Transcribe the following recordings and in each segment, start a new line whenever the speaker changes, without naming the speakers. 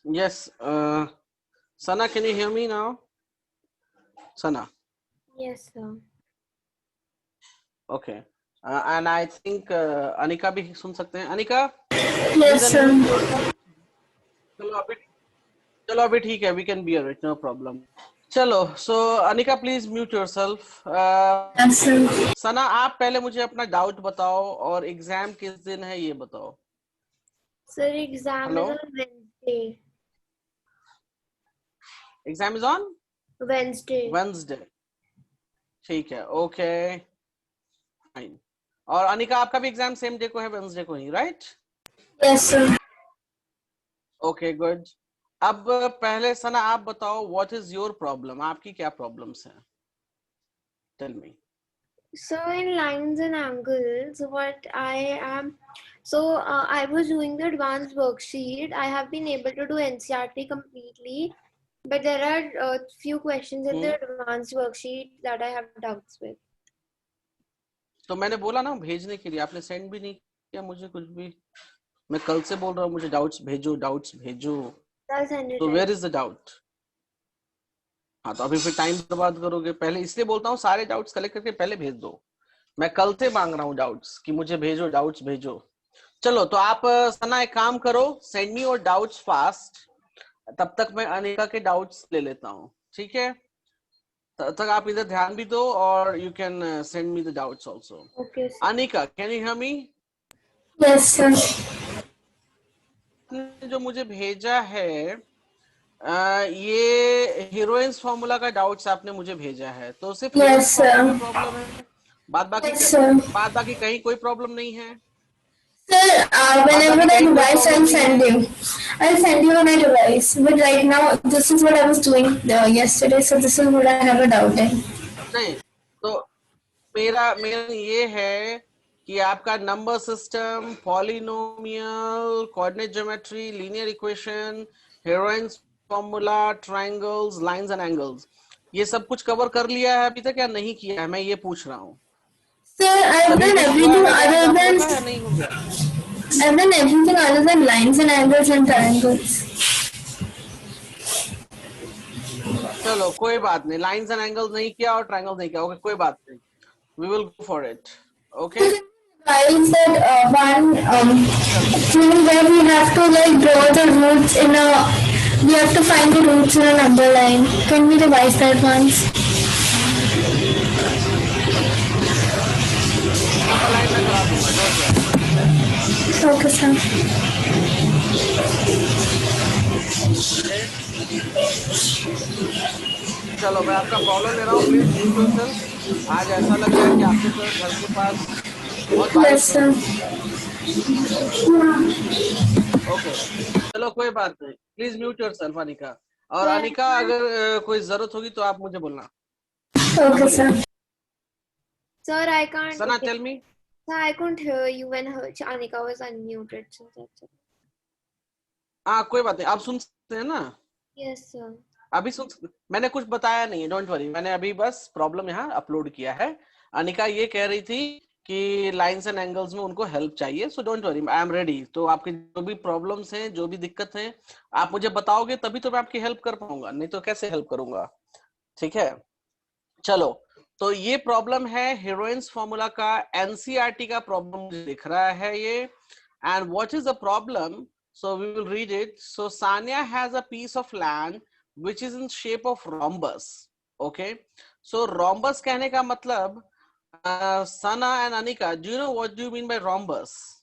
Yes. Sana, can you hear me now? Sana.
Yes, sir.
Okay. And I think Anika भी सुन सकते हैं. Anika,
Yes,
please
sir.
unmute yourself. चलो अभी ठीक है. We can bear it. No problem. चलो. So Anika, please mute yourself.
Yes, sir.
सना, आप पहले मुझे अपना डाउट बताओ और एग्जाम किस दिन है ये बताओ.
Sir, exam
Hello?
is on Wednesday.
Exam is on
Wednesday.
Wednesday. ठीक है. Okay. Fine. और अनिका, आपका भी एग्जाम सेम डे को है, वेडनेसडे को ही, right?
Yes, sir.
Okay, good. अब पहले सना आप बताओ, व्हाट इज योर प्रॉब्लम? आपकी क्या प्रॉब्लम्स हैं? Tell me.
So in lines and angles, what I am, I was doing the advanced worksheet. I have been able to do NCERT completely, but there are few questions in the advanced worksheet that I have doubts with.
तो मैंने बोला ना भेजने के लिए, आपने send भी नहीं किया मुझे कुछ भी. मैं कल से बोल रहा हूँ मुझे डाउट्स भेजो, डाउट्स भेजो.
I'll send it.
तो वेयर इज द डाउट? हाँ, तो अभी फिर टाइम बर्बाद करोगे. पहले इसलिए बोलता हूँ सारे डाउट्स कलेक्ट करके पहले भेज दो. मैं कल से मांग रहा हूँ डाउट्स कि मुझे भेजो, डाउट्स भेजो. चलो, तो आप सना एक काम करो, send me your doubts fast. तब तक मैं अनिका के डाउट्स ले लेता हूँ, ठीक है? तब तक आप इधर ध्यान भी दो और you can send me the doubts also.
Okay, sir.
Anika, can you hear me?
Yes, sir.
जो मुझे भेजा है, ये हीरोइंस फॉर्मूला का डाउट्स आपने मुझे भेजा है. तो सिर्फ
Yes,
हीरोइंस फॉर्मूला की
sir.
प्रॉब्लम है,
Yes, sir.
बाद बाकी कहीं कोई प्रॉब्लम नहीं है.
Sir,
बाद
whenever
बाकी
I
कहीं कोई
revise,
प्रॉब्लम
I'll
नहीं
send
है.
you. I'll send you when I revise. But right now, this is what I was doing yesterday, so this is what I have a doubt in.
नहीं, तो मेरा ये है कि आपका number system, polynomial, coordinate geometry, linear equation, heroines formula, triangles, lines and angles, ये सब कुछ कवर कर लिया है अभी तक या नहीं किया है? मैं ये पूछ रहा हूँ.
Sir, I've
सभी
done
कुछ हुआ
everything
है जो
other
आपका
than
होगा या नहीं हो गया?
I've done everything other than lines and angles and triangles.
चलो कोई बात नहीं, लाइंस एंड एंगल्स नहीं किया और ट्रायंगल्स नहीं किया. ओके, कोई बात नहीं, we will go for it. Okay,
I said one thing where we have to like draw the roots in a. We have to find the roots in a number line. Can we revise that once?
Number line में करा दूंगा, don't worry.
Okay, sir.
चलो, मैं आपका problem ले रहा हूँ. Please mute yourself. आज ऐसा लग रहा है कि आपके घर के पास बहुत
Yes,
बारिश हो
sir.
रही है. ओके, चलो कोई बात नहीं. Please mute yourself Anika. और अनिका, अगर कोई जरूरत होगी तो आप मुझे बोलना.
Okay, sir.
Sir, I can't.
Sana,
Okay.
Tell me.
Sir, I couldn't hear you when Anika was unmuted. So that's it.
हाँ, कोई बात नहीं, आप सुन सकते हैं ना?
Yes, sir.
अभी सुन सकते. मैंने कुछ बताया नहीं है, डोंट वरी. मैंने अभी बस प्रॉब्लम यहाँ अपलोड किया है. अनिका ये कह रही थी कि लाइंस एंड एंगल्स में उनको हेल्प चाहिए, so don't worry, I am ready. तो आपकी जो भी प्रॉब्लम्स हैं, जो भी दिक्कत है, आप मुझे बताओगे तभी तो मैं आपकी हेल्प कर पाऊंगा, नहीं तो कैसे हेल्प करूंगा? ठीक है, चलो. तो ये प्रॉब्लम है हीरोइंस फॉर्मूला का, एनसीईआरटी का प्रॉब्लम दिख रहा है ये. And what is the problem? So we will read it. So Sania has a piece of land which is in shape of rhombus. Okay, so rhombus कहने का मतलब, Sana and Anika, do you know what do you mean by rhombus?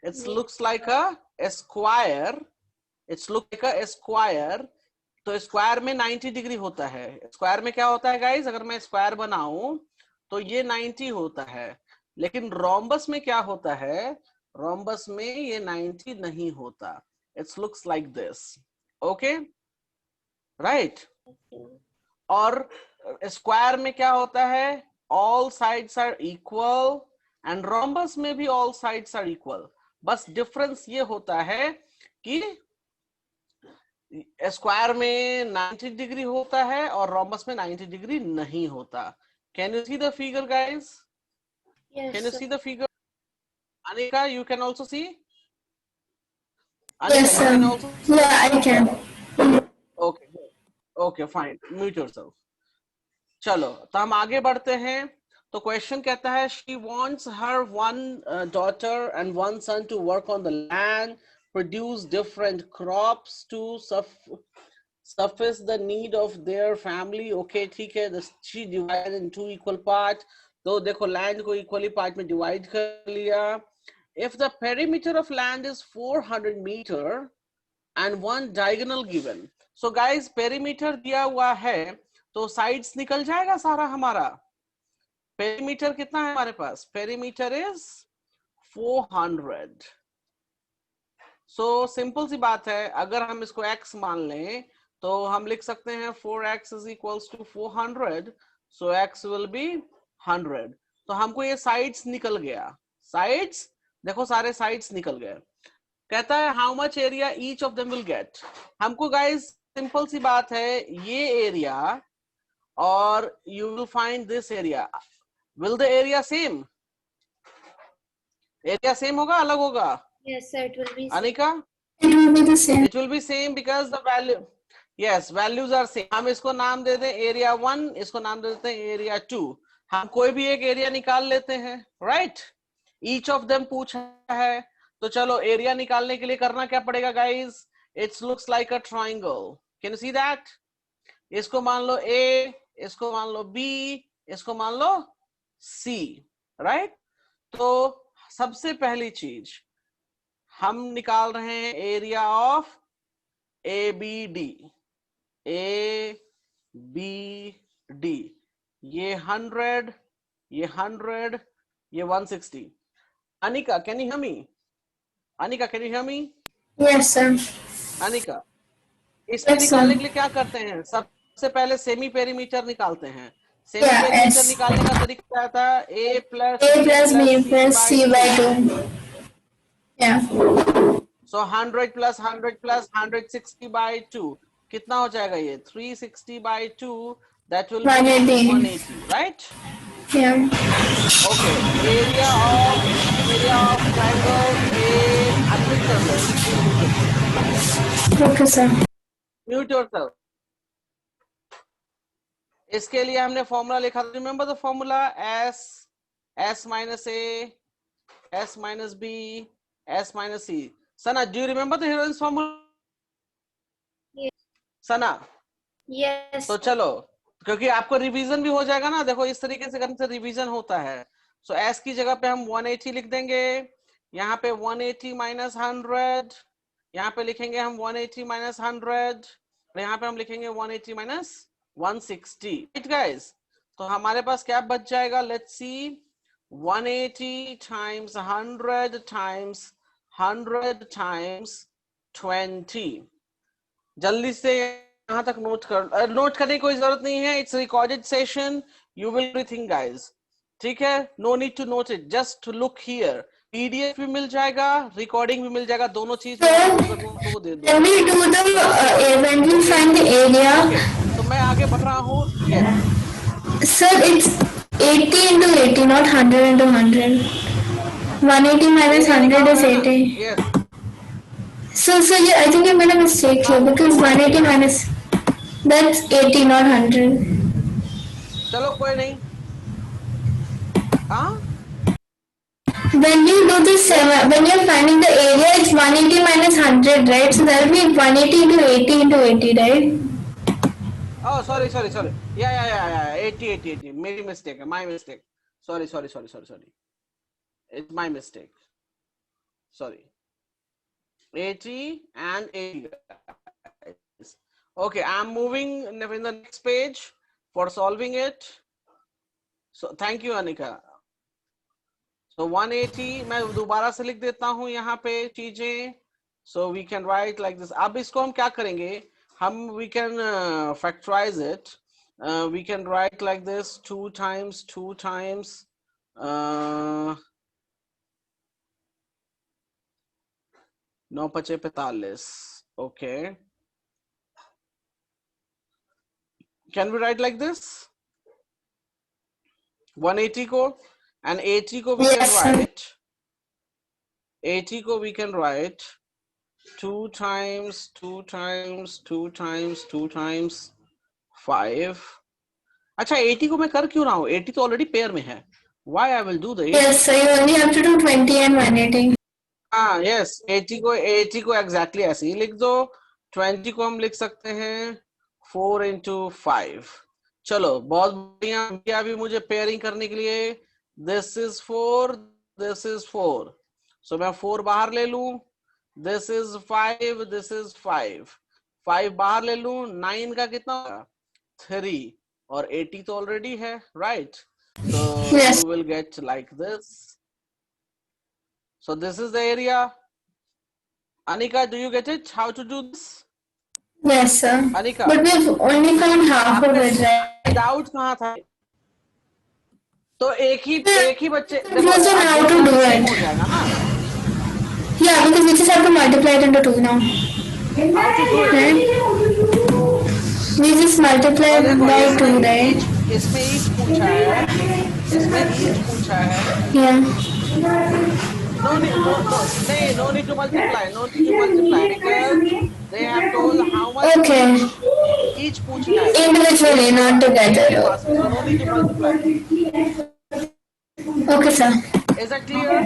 It looks like a square. It looks like a square. तो square में 90 degree होता है. Square में क्या होता है गाइस? अगर मैं स्क्वायर बनाऊं तो ये 90 होता है, लेकिन रोम्बस में क्या होता है? रोम्बस में ये 90 नहीं होता. It's looks like this. Okay, right. और स्क्वायर में क्या होता है? All sides are equal. And rhombus में भी ऑल साइड्स आर इक्वल. बस डिफरेंस ये होता है कि स्क्वायर में 90 डिग्री होता है और रोम्बस में 90 डिग्री नहीं होता. Can you see the figure guys?
Yes,
can you
sir.
See the figure? Anika, you can also see. Anika,
Yes,
you
sir.
can also.
Yeah, I can.
Okay, okay, fine. Mute yourself. चलो तो हम आगे बढ़ते हैं. तो question कहता है she wants her one daughter and one son to work on the land, produce different crops to suffice the need of their family. Okay, ठीक है. She divided in 2 equal parts. तो देखो लैंड को equally part में divide कर लिया. If the perimeter of land is 400 meter and one diagonal given. So guys, perimeter दिया हुआ है तो साइड्स निकल जाएगा सारा हमारा. पेरीमीटर कितना है हमारे पास? Perimeter is 400. सो सिंपल सी बात है, अगर हम इसको x मान लें तो हम लिख सकते हैं 4x is equals to 400. So x will be 100. तो हमको ये साइड्स निकल गया. साइड्स देखो सारे साइड्स निकल गए. कहता है how much area each of them will get. हमको गाइस सिंपल सी बात है, ये एरिया और you will find this area. Will the area same? Area same होगा अलग होगा?
Yes, sir, it will be same.
Anika?
It will be the same.
It will be same because the value. Yes, values are same. हम इसको नाम दे दें area 1, इसको नाम दे देते हैं area 2. हम कोई भी एक एरिया निकाल लेते हैं, right? Each of them पूछा है, तो चलो एरिया निकालने के लिए करना क्या पड़ेगा guys? It looks like a triangle. Can you see that? इसको मान लो A, इसको मान लो B, इसको मान लो C, राइट? तो सबसे पहली चीज हम निकाल रहे हैं एरिया ऑफ ABD. ABD ये 100, ये 100, ये 160. Anika, can you hear me? Anika, can you hear me?
Yes, sir.
Anika, इसको निकालने के लिए क्या करते हैं? सबसे पहले सेमी पेरीमीटर निकालते हैं. सेमी पेरीमीटर निकालने का तरीका क्या था? A plus B plus C by 2.
Yeah.
So 100 plus 100 plus 160 by 2. कितना हो जाएगा ये? 360 by 2. That will be 180, right?
Yeah.
Okay. Area of triangle A. Unmute yourself.
Okay, sir.
Mute yourself. इसके लिए हमने फॉर्मूला लिखा था. Remember the formula? S minus A, S minus B, S minus C. Sana, do you remember the heroine's formula?
Yes.
Sana?
Yes.
तो चलो, क्योंकि आपको revision भी हो जाएगा ना. देखो इस तरीके से करने से रिवीजन होता है. सो S की जगह पे हम 180 लिख देंगे. यहाँ पे 180 minus 100. यहाँ पे लिखेंगे हम 180 minus 100. और यहाँ पे हम लिखेंगे 180 minus 160. Right guys? तो हमारे पास क्या बच जाएगा? Let's see. 180 times 100 times 100 times 20. जल्दी से यहाँ तक नोट कर. नोट करने की कोई जरूरत नहीं है. It's recorded session. You will everything guys. ठीक है? No need to note it. Just look here. PDF भी मिल जाएगा, रिकॉर्डिंग भी मिल जाएगा. दोनों चीज
When we do when we find the area.
Okay, तो मैं आगे बढ़ रहा हूँ. Yes.
Sir, it's 80 into 80, not 100 into 100. 180 minus 100 is 80.
Yes.
So yeah, I think I made a mistake here because 180 minus that's 80, not 100.
चलो कोई नहीं. हाँ?
When you do this, when you're finding the area, it's 180 minus 100, right? So that'll be 180 into 80 into 80, right?
Oh, sorry. Yeah. 80. मेरी mistake है, my mistake. Sorry. It's my mistake. Sorry. 80 and 80. Okay, I'm moving in the next page for solving it. So thank you, Anika. So 180 मैं दोबारा से लिख देता हूँ यहाँ पे चीजें. So we can write like this. अब इसको हम क्या करेंगे? we can factorize it. We can write like this: 2 times 2 times 9 पचे 45. Okay. Can we write like this? 180 को and 80 को we can write. 80 को we can write 2 times 2 times 2 times 2 times 5. अच्छा 80 को मैं कर क्यों रहा हूँ? 80 तो ऑलरेडी पेयर में है. Why I will do the 80?
Yes, so you only have to do 20 and 180.
हाँ यस, 80 को एग्जैक्टली ऐसे ही लिख दो. 20 को हम लिख सकते हैं 4 into 5. चलो बहुत बढ़िया. भैया भी मुझे पेयरिंग करने के लिए दिस इज 4, दिस इज 4, सो मैं 4 बाहर ले लूं. दिस इज 5, दिस इज 5, 5 बाहर ले लूं. 9 का कितना होगा? 3, और 80 तो ऑलरेडी है, right? So
Yes.
you will get like this. So this is the area. Anika, do you get it? How to do this?
Yes, sir.
Anika,
But we've only found half of it, right?
Doubt कहाँ था? तो एक ही बच्चे
Confused on how to do it.
हो जाएगा ना?
Yeah, because we just have to multiply it into 2 now.
How to do it?
Right? We just multiply
और देखो,
by 2, right?
इसमें each पूछा है. इसमें each पूछा है.
Yeah.
No need to multiply. No need to multiply because they have told how much
Okay.
each पूछना है.
Individually, not together.
So no need to multiply.
Okay, sir.
Is that clear?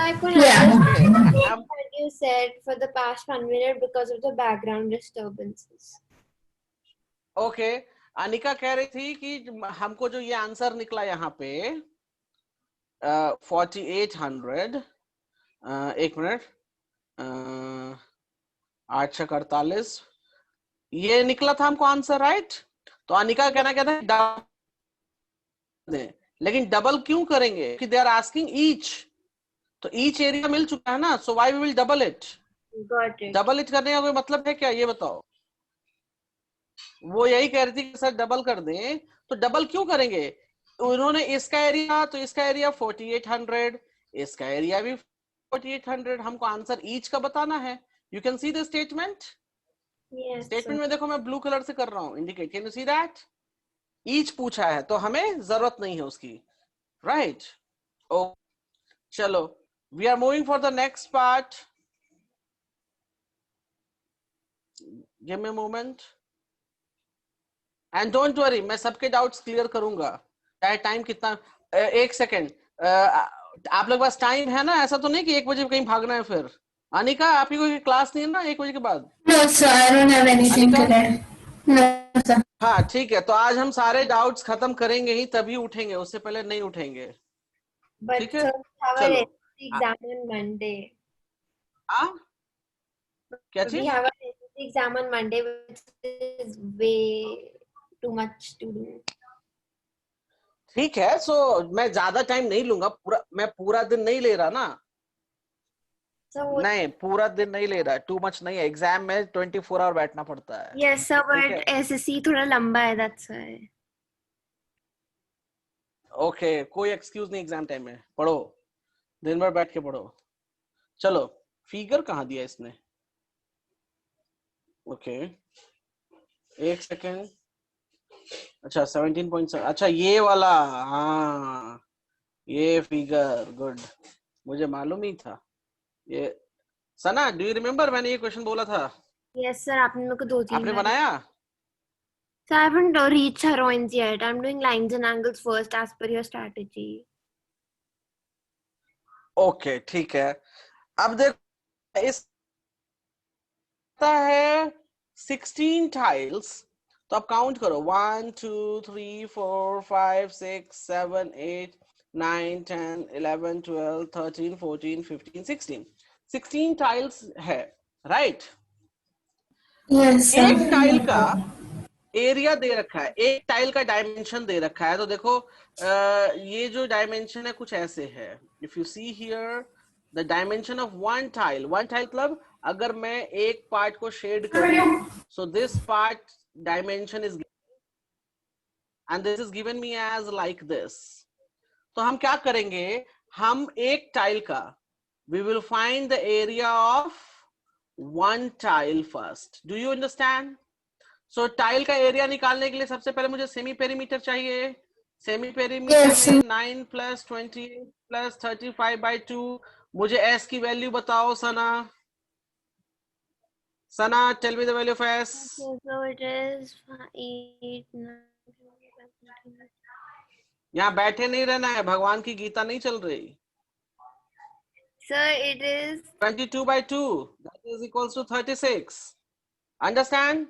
I could
Yeah.
understand
Um,
what you said for the past 1 minute because of the background disturbances.
Okay. Anika कह रही थी कि हमको जो ये answer निकला यहाँ पे 4800, एक मिनट, 848, ये निकला था हमको आंसर, राइट? तो अनिका कहना कहता है डबल, लेकिन डबल क्यों करेंगे? कि दे आर आस्किंग ईच, तो ईच एरिया मिल चुका है ना, so why we will double it?
Got it.
Double it करने का कोई मतलब है क्या? ये बताओ. वो यही कह रही थी कि सर डबल कर दें, तो डबल क्यों करेंगे? उन्होंने इसका एरिया, तो इसका एरिया 4800, इसका एरिया भी 4800. हमको आंसर ईच का बताना है. You can see the statement.
Yes.
Statement में देखो मैं ब्लू कलर से कर रहा हूं indicate. Can you see that? Each पूछा है तो हमें जरूरत नहीं है उसकी, राइट? ओ चलो, we are moving for the next part. Give me a moment. And don't worry, मैं सबके डाउट्स क्लियर करूंगा, चाहे टाइम कितना. एक सेकेंड, आप लोग पास टाइम है ना? ऐसा तो नहीं कि 1 बजे कहीं भागना है फिर. अनिका, आपकी कोई क्लास नहीं है ना 1 बजे के बाद?
No, sir, I don't have anything
Anika?
today. No, sir.
हाँ ठीक है, तो आज हम सारे डाउट्स खत्म करेंगे ही, तभी उठेंगे, उससे पहले नहीं उठेंगे.
But
ठीक है,
sir, we have
चलो.
an exam on Monday.
हाँ क्या
We
चीज?
have an exam on Monday, which is way too much to do.
ठीक है, सो मैं ज्यादा टाइम नहीं लूंगा. मैं पूरा दिन नहीं ले रहा ना.
So
नहीं, पूरा दिन नहीं ले रहा. टू मच नहीं है. एग्जाम में 24 आवर बैठना पड़ता है.
yes, sir,
ठीक
but
है.
SSC थोड़ा लंबा है, that's why.
ओके, कोई एक्सक्यूज नहीं. एग्जाम टाइम में पढ़ो, दिन भर बैठ के पढ़ो. चलो, फिगर कहाँ दिया इसने? ओके, एक सेकेंड. अच्छा 17.7. अच्छा ये वाला, हाँ ये फिगर, गुड, मुझे मालूम ही था ये. सना, डू यू रिमेम्बर मैंने ये क्वेश्चन बोला था?
Yes, sir, आपने मेरे को 2-3
आपने
बार.
बनाया?
So I haven't reached heroines yet. I'm doing lines and angles first as per your strategy.
Okay ठीक है. अब देखो, इस है 16 टाइल्स, तो आप काउंट करो. 1 2 3 4 5 6 7 8 9 10 11 12 13 14 15 16. 16 टाइल्स है, राइट?
Yes, sir.
एक टाइल का एरिया दे रखा है, एक टाइल का डायमेंशन दे रखा है. तो देखो ये जो डायमेंशन है कुछ ऐसे है. If you see here the dimension of one tile मतलब अगर मैं एक पार्ट को शेड करूं, so this part dimension is and this is given me as like this. तो हम क्या करेंगे? हम एक टाइल का we will find the area of one tile first. Do you understand? So tile का एरिया निकालने के लिए सबसे पहले मुझे सेमी पेरीमीटर चाहिए. Semi perimeter
Yes.
में 9 + 28 + 35/2. मुझे एस की वैल्यू बताओ सना. Sana, tell me the value of S.
Okay, so it is 8, 9.
यहाँ बैठे नहीं रहना है, भगवान की गीता नहीं चल रही.
Sir, it is
22 by 2, that is equals to 36. Understand?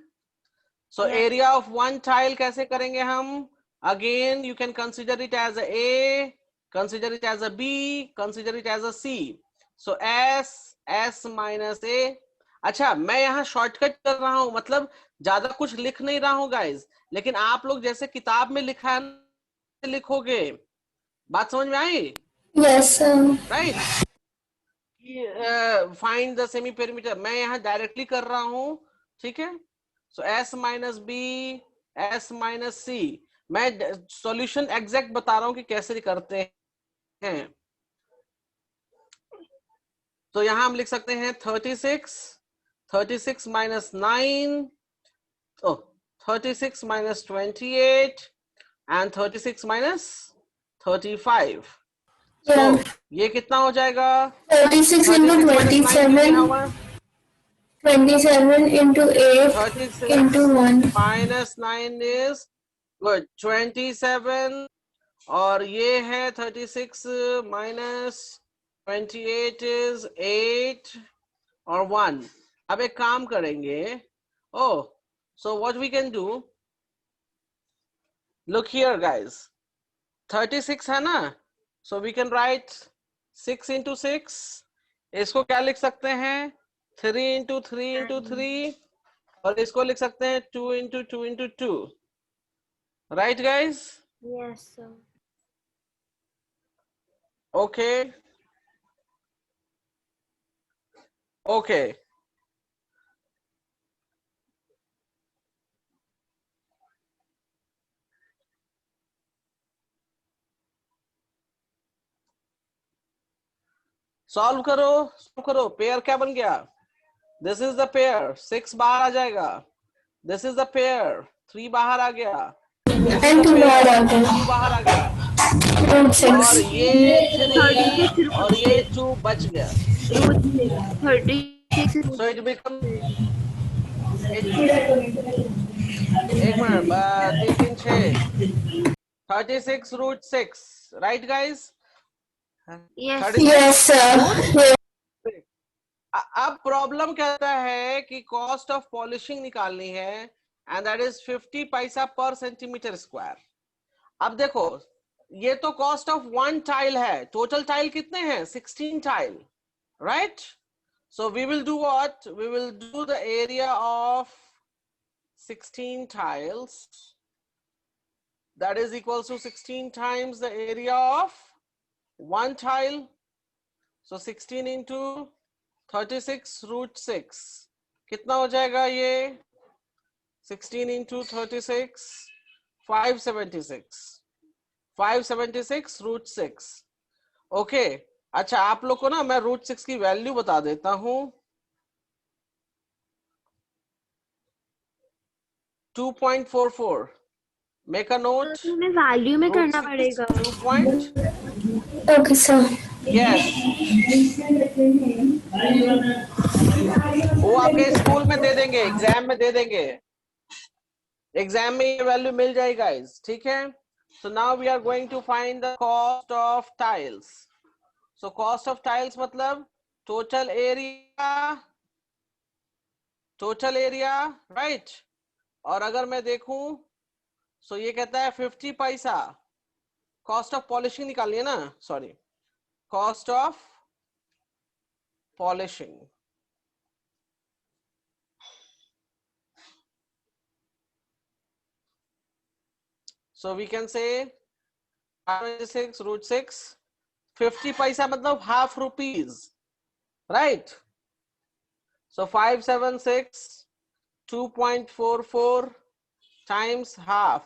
So
yes.
area of one tile कैसे करेंगे हम? Again, you can consider it as a, consider it as a B, consider it as a C. So S minus A. अच्छा, मैं यहाँ shortcut कर रहा हूँ, मतलब ज्यादा कुछ लिख नहीं रहा हूँ गाइज, लेकिन आप लोग जैसे किताब में लिखा है लिखोगे. बात समझ में आई?
Yes, sir.
Right. Find the semi perimeter, मैं यहाँ डायरेक्टली कर रहा हूँ. ठीक है. So S minus B, S minus C. मैं सॉल्यूशन एग्जैक्ट बता रहा हूँ कि कैसे करते हैं. तो यहाँ हम लिख सकते हैं 36 minus 9, 36 minus 28 and 36 minus 35.
Yeah.
So, ये कितना हो जाएगा?
36 into 27. 27 into 8
36
into 1.
minus 9 is good 27, और ये है 36 minus 28 is 8 और 1. अब एक काम करेंगे. Oh, so what we can do, look here guys, 36 है ना, so we can write 6 into 6. इसको क्या लिख सकते हैं? 3 into 3 into 3, और इसको लिख सकते हैं 2 into 2 into 2. Right guys?
Yes, sir.
Okay. Okay. Solve करो. पेयर क्या बन गया? दिस इज द पेयर, 6 बाहर आ जाएगा. दिस इज द पेयर, 3 बाहर आ गया.
And 2 बाहर आ गया.
2 बाहर आ गया.
Root 6.
और ये 3 और ये 2 बच गया.
36.
So it becomes, एक minute, 3 3 6, 36 root 6. Right guys?
Yes.
36.
Yes, sir.
अब प्रॉब्लम कहता है कि कॉस्ट ऑफ पॉलिशिंग निकालनी है, एंड दैट इज 50 पैसा पर सेंटीमीटर स्क्वायर. अब देखो, ये तो कॉस्ट ऑफ 1 टाइल है. टोटल टाइल कितने हैं? 16 tile. Right. So we will do what? We will do the area of 16 tiles, that is equals to 16 times the area of 1 tile. So 16 into 36 root 6 कितना हो जाएगा? ये 16 into 36, 576 root 6. Okay. अच्छा, आप लोग को ना मैं root 6 की वैल्यू बता देता हूं. 2.44. Make a note.
हमें वैल्यू में करना पड़ेगा.
2.
Okay, sir.
Yes. वो आपके स्कूल में दे देंगे, एग्जाम में दे देंगे. एग्जाम में ये वैल्यू मिल जाएगी गाइस. ठीक है. So now we are going to find the cost of tiles. So cost of tiles मतलब टोटल एरिया, राइट. और अगर मैं देखूं, सो ये कहता है 50 पैसा. कॉस्ट ऑफ पॉलिशिंग निकालनी है ना, sorry, cost of polishing. So we can say 526 root 6, 50 paisa मतलब half rupees, right? So 576 2.44 times half,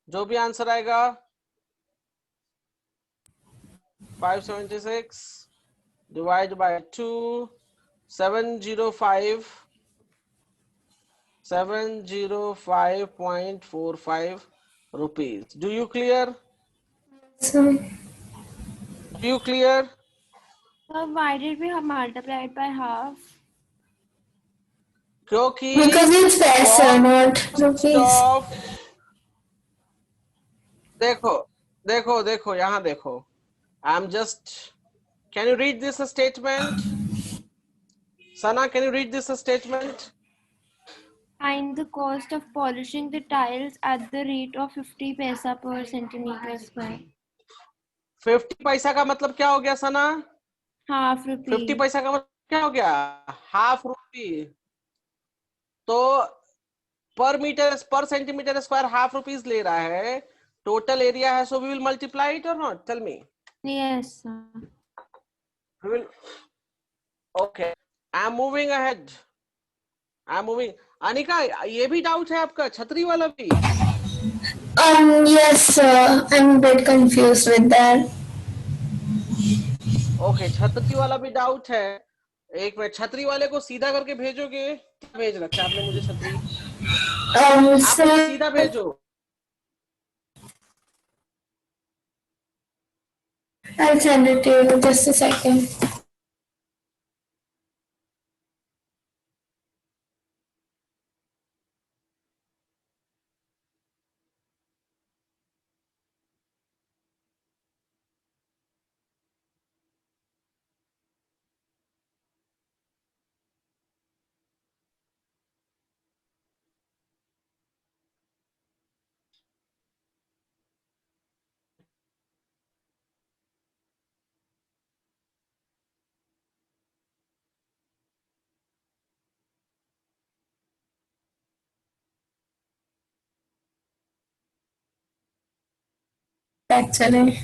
जो भी आंसर आएगा 576 divided by 2, 705.45 rupees. Do you clear?
Sir.
Do you clear?
So why did we have multiplied by half?
क्योंकि
Because it's पैसा, not rupees.
Of देखो देखो देखो यहाँ देखो, I am just, can you read this statement? Sana, can you read this statement?
Find the cost of polishing the tiles at the rate of 50 paisa per centimeter square.
50 पैसा का मतलब क्या हो गया सना?
Half rupee.
50 पैसा का मतलब क्या हो गया? हाफ रुपी। तो पर सेंटीमीटर स्क्वायर हाफ रुपीज ले रहा है, टोटल एरिया है, so we will multiply it और not? Tell me.
Yes, sir.
We will, okay, I am moving ahead. I am moving. Anika, ये भी डाउट है आपका, छतरी वाला भी?
Yes, sir. I'm a bit confused with that.
Okay, छतरी वाला भी डाउट है। एक मिनट, छतरी वाले को सीधा करके भेजोगे? क्या भेज रखा है आपने मुझे छतरी? आप मुझे सीधा भेजो।
I'll send it to you. Just a second. Actually.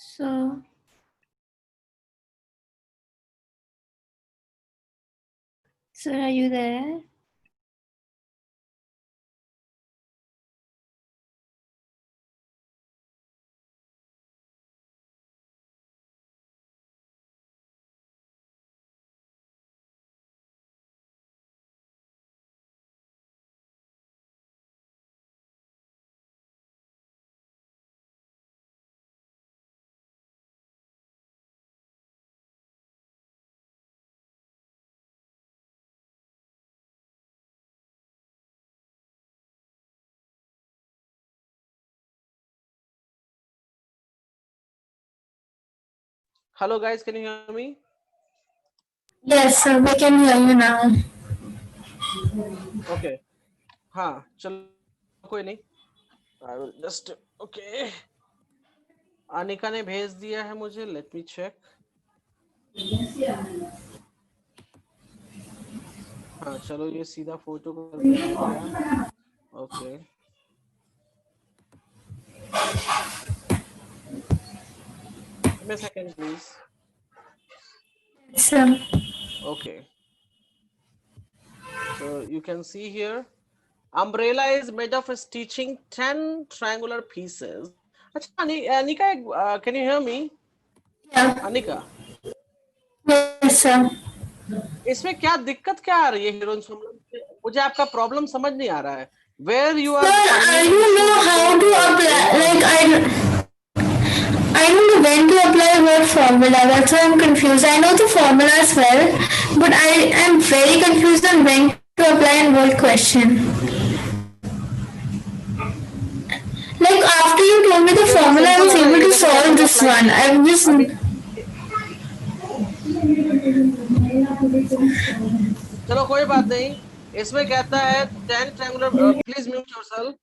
So, sir, are you there?
Hello guys, can you hear me?
Yes, sir. We can hear you now.
Okay, हाँ चलो, कोई नहीं, I will just, okay. Anika ने भेज दिया है मुझे, late me check. हाँ चलो, ये सीधा फोटो करके आ गया। Okay, give me a second please.
So,
Okay. So you can see here, umbrella is made of stitching 10 triangular pieces. अच्छा Anika, can you hear me?
yeah.
Anika,
Yes, sir.
इसमें क्या दिक्कत क्या आ रही है हीरोइन सोमनाथ में? मुझे आपका प्रॉब्लम समझ नहीं आ रहा है. Where you
Sir,
are
I
finding
don't
issue
know
with
how
your
to apply.
area?
I don't know when to apply what formula. That's why I'm confused. I know the formulas well, but I am very confused on when to apply and what question. Like after you told me the
ये तो
formula, I
simple
was
है ना,
able
ये
to
देखो कैसे
solve
मैं
this
apply
one.
किया
I'm just.
अभी. चलो कोई बात नहीं. इसमें कहता है 10 triangular, please mute yourself.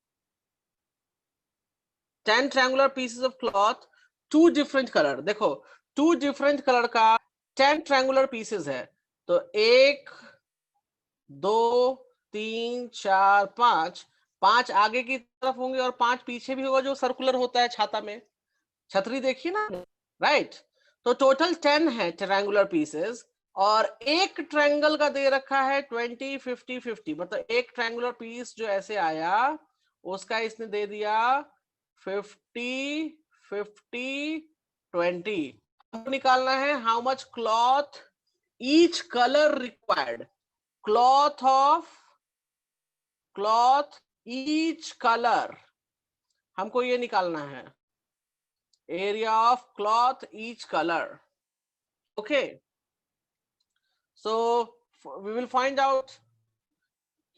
10 triangular pieces of cloth, 2 different color. देखो 2 different color का 10 triangular pieces है. तो 1 2 3 4 5, 5 आगे की तरफ होंगे और 5 पीछे भी होगा, जो सर्कुलर होता है छाता में. छतरी देखिए ना, राइट. तो टोटल 10 है ट्रायंगुलर पीसेस, और एक ट्रायंगल का दे रखा है 20 50 50. मतलब एक ट्रायंगुलर पीस जो ऐसे आया, उसका इसने दे दिया 50 50 20. निकालना है how much cloth each colour required. Cloth each colour, हमको ये निकालना है. area of cloth each color. Okay, so we will find out.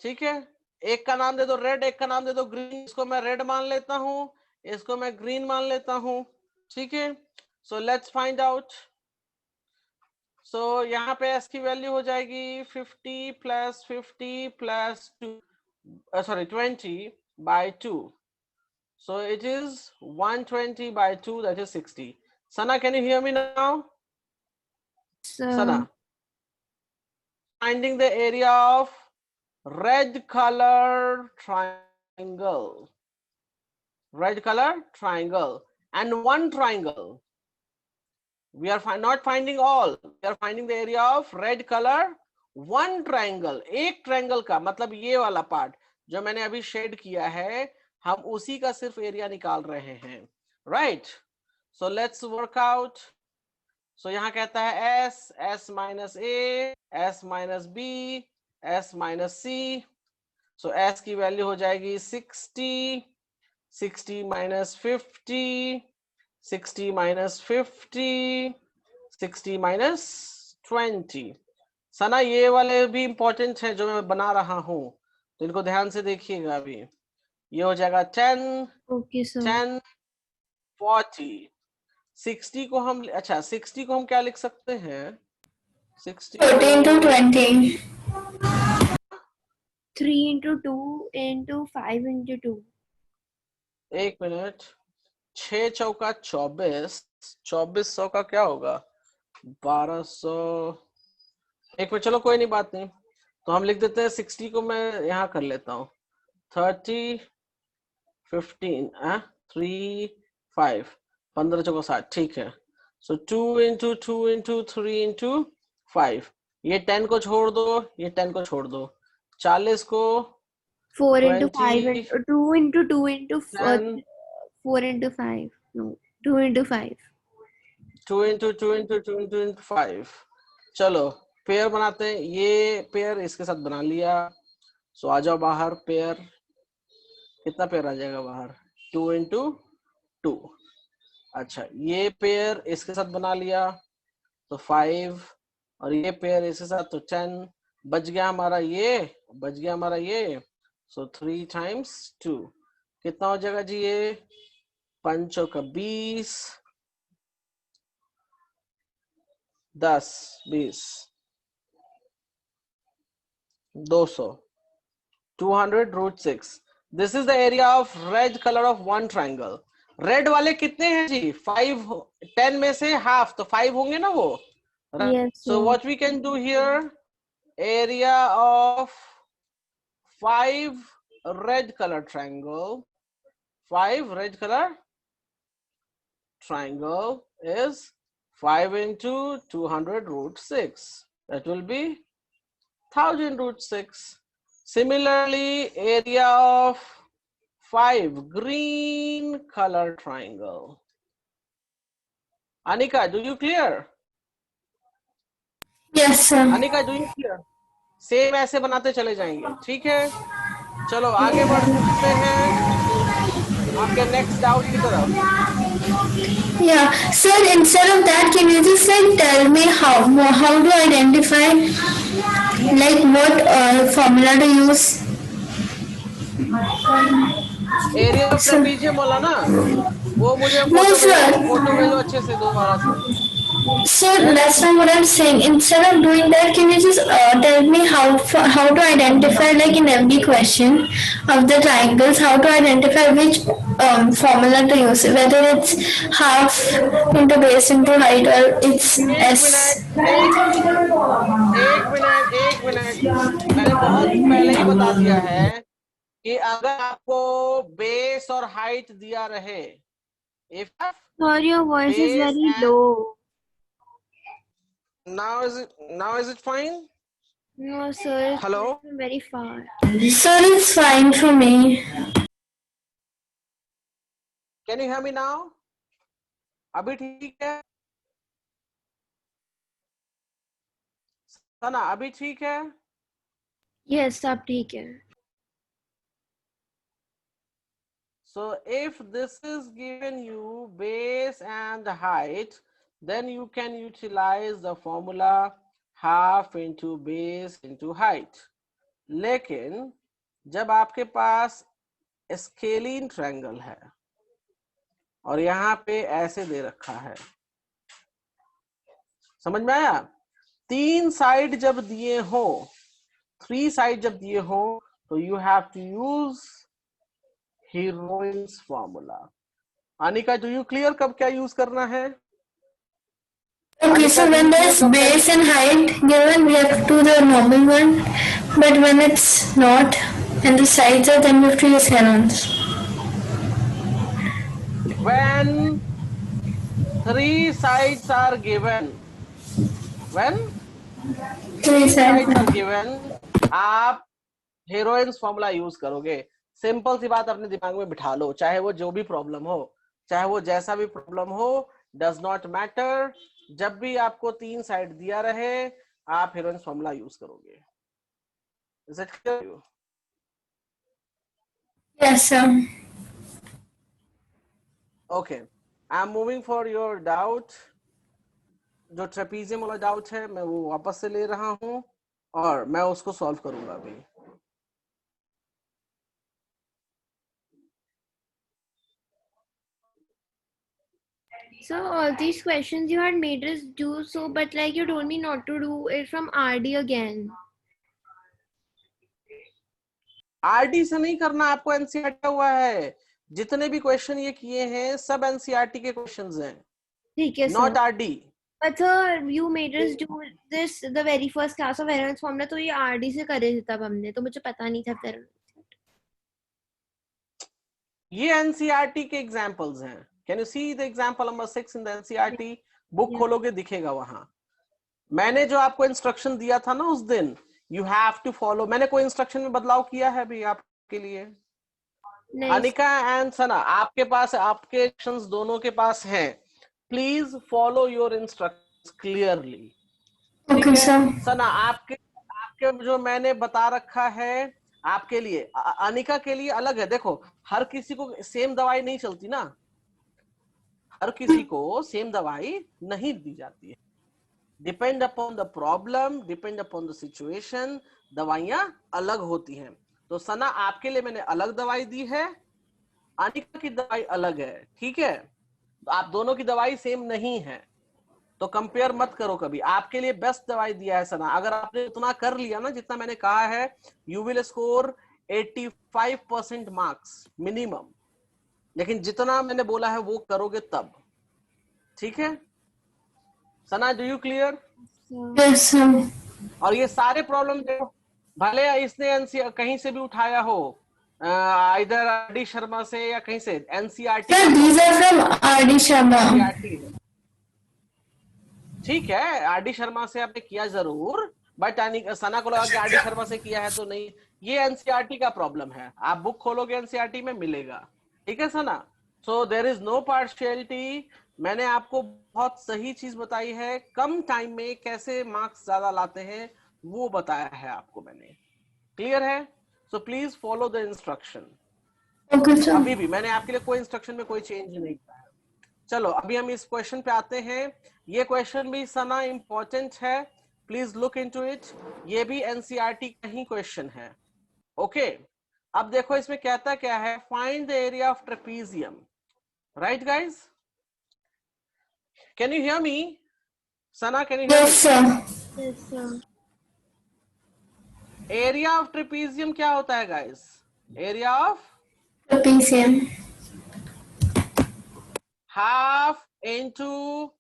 ठीक है, एक का नाम दे दो रेड, एक का नाम दे दो ग्रीन. इसको मैं रेड मान लेता हूं, इसको मैं ग्रीन मान लेता हूं. ठीक है, so let's find out. So यहाँ पे s की वैल्यू हो जाएगी 50 plus 50 plus 2, sorry 20 by 2. So it is 120 by 2, that is 60. Sana, can you hear me now? Sana, finding the area of red color triangle. Red color triangle and one triangle. We are not finding all. We are finding the area of red color one triangle. एक triangle का मतलब ये वाला part जो मैंने अभी shade किया है, हम उसी का सिर्फ एरिया निकाल रहे हैं. Right, so let's work out. So यहाँ कहता है s minus a, s minus b, s minus c. So s की वैल्यू हो जाएगी 60, 60 माइनस 50, 60 माइनस 50, 60 माइनस 20. सना ये वाले भी इंपॉर्टेंट है जो मैं बना रहा हूं, तो इनको ध्यान से देखिएगा. अभी ये हो जाएगा 10,
Okay, sir.
10 40. 60 को हम, अच्छा 60 को हम क्या लिख सकते हैं? 60
14 to 20.
3 into 2 into 5 into 2.
एक मिनट. 6 चौका 24, 2400 का क्या होगा? 1200. एक मिनट, चलो कोई नहीं, बात नहीं. तो हम लिख देते हैं 60 को मैं यहाँ कर लेता हूँ 30 15 3 5, 15 चौका 60. ठीक है. सो 2 into 2 into 3 into 5. ये 10 को छोड़ दो, ये 10 को छोड़ दो. 40 को
4 into 5
20
and 2 into 2 into
10
4 into 5. No, 2 into 5.
2 into 2 into 2 into 5. चलो पेयर बनाते हैं. ये पेयर इसके साथ बना लिया. सो आ जाओ बाहर. पेयर कितना पेयर आ जाएगा बाहर? 2 into 2. अच्छा, ये पेयर इसके साथ बना लिया तो 5, और ये पेयर इसके साथ तो 10. बच गया हमारा ये, बच गया हमारा ये. सो 3 times 2 कितना हो जाएगा जी? ये 5 का 20, 10 20 200, 200 root 6. This is the area of red color of one triangle. Red वाले कितने हैं जी? 5. 10 में से हाफ तो 5 होंगे ना वो.
Yes,
So
sir.
what we can do here, area of 5 red color triangle, 5 red color triangle is 5 into 200 root 6. That will be 1000 root 6. Similarly, area of 5 green color triangle. Anika, do you clear?
Yes, sir.
Anika do you clear? Same ऐसे बनाते चले जाएंगे, ठीक है? चलो आगे बढ़ते हैं आपके नेक्स्ट डाउट की तरफ.
Yeah, sir, instead of that, can you just like tell me how to identify, like what formula to use?
Area of trapezium बोला ना, वो मुझे फोटो भेजो अच्छे से दोबारा से.
Sir, that's not what I'm saying. Instead of doing that, can you just tell me how to identify, like in every question of the triangles, how to identify which formula to use, whether it's half into base into height or it's S.
एक minute मैंने बहुत पहले ही बता दिया है कि अगर आपको बेस और हाइट दिया रहे, if
Sorry, your voice is very low.
Now is it fine?
No, sir. It's
Hello?
very far.
Sir, it's fine for me.
Can you hear me now? अभी ठीक है? सना अभी ठीक है?
Yes, आप ठीक है.
So if this is given you base and height, then you can utilize the formula half into base into height. लेकिन जब आपके पास स्केलिन ट्रायंगल है और यहाँ पे ऐसे दे रखा है, समझ में आया? 3 साइड जब दिए हो, 3 साइड जब दिए हो, तो you have to use Heron's formula. Anika, do you clear कब क्या यूज करना है?
Okay, so when there's base and height given, we have to do the normal one, but when it's not and the sides are, then we have to use herons.
When 3 sides are given, when
3
sides
sides
are given, आप heroines formula use करोगे. Simple सी बात अपने दिमाग में बिठा लो, चाहे वो जो भी प्रॉब्लम हो, चाहे वो जैसा भी प्रॉब्लम हो, डज नॉट मैटर. जब भी आपको 3 साइड दिया रहे, आप हीरोइंस फॉर्मूला यूज करोगे. Is it clear to you?
Yes, sir.
Okay, I am moving for your doubt. जो ट्रेपीजियम वाला डाउट है मैं वो वापस से ले रहा हूं और मैं उसको सॉल्व करूंगा अभी.
So all these questions you had made us do so, but like you told me not to do it from RD again.
RD से नहीं करना, आपको एनसीईआरटी हुआ है. जितने भी क्वेश्चन ये किए हैं सब एनसीईआरटी के क्वेश्चंस हैं,
ठीक है sir.
Not RD.
But sir, you made us do this the very first class of Heron's formula, तो ये RD से करे थे तब हमने, तो मुझे पता नहीं था फिर.
ये एनसीईआरटी के एग्जांपल्स हैं. Can you see the example number 6 in the NCERT book? खोलोगे दिखेगा वहां. मैंने जो आपको इंस्ट्रक्शन दिया था ना उस दिन, यू हैव टू फॉलो. मैंने कोई इंस्ट्रक्शन में बदलाव किया है अभी आपके लिए? अनिका एंड सना, आपके पास आपके एक्शंस दोनों के पास हैं. Please follow your instructions clearly.
Okay, sir.
सना, आपके जो मैंने बता रखा है आपके लिए, अनिका के लिए अलग है. देखो, हर किसी को सेम दवाई नहीं चलती ना, हर किसी को सेम दवाई नहीं दी जाती है. Depend upon the problem, depend upon the situation, दवाइयां अलग होती हैं. तो सना, आपके लिए मैंने अलग दवाई दी है, अनिका की दवाई अलग है, ठीक है? तो आप दोनों की दवाई सेम नहीं है, तो कंपेयर मत करो कभी. आपके लिए बेस्ट दवाई दिया है सना. अगर आपने उतना कर लिया ना जितना मैंने कहा है, you will score 85% marks minimum. लेकिन जितना मैंने बोला है वो करोगे तब, ठीक है? Sana, do you clear?
Yes, sir.
और ये सारे प्रॉब्लम देखो, भले इसने कहीं से भी उठाया हो, इधर आरडी शर्मा से या कहीं से, NCERT.
Sir, these are from RD Sharma.
ठीक है, आरडी शर्मा से आपने किया जरूर, बट सना को लगा कि आरडी शर्मा से किया है तो नहीं। ये एनसीईआरटी का प्रॉब्लम है, आप बुक खोलोगे एनसीईआरटी में मिलेगा। ठीक है Sana, so there is no partiality. मैंने आपको बहुत सही चीज बताई है, कम टाइम में कैसे मार्क्स ज्यादा लाते हैं वो बताया है आपको मैंने। क्लियर है? So please follow the instruction. अभी भी मैंने आपके लिए कोई इंस्ट्रक्शन में कोई चेंज नहीं किया है। चलो अभी हम इस क्वेश्चन पे आते हैं। ये क्वेश्चन भी सना इंपॉर्टेंट है, प्लीज लुक इनटू इट। ये भी एनसीईआरटी का ही क्वेश्चन है। ओके, अब देखो इसमें कहता क्या है, find the area of trapezium. Right guys, can you hear me? Sana can you hear me?
Yes, sir.
Yes, sir.
Area of trapezium क्या होता है guys? Area of
Trapezium.
half into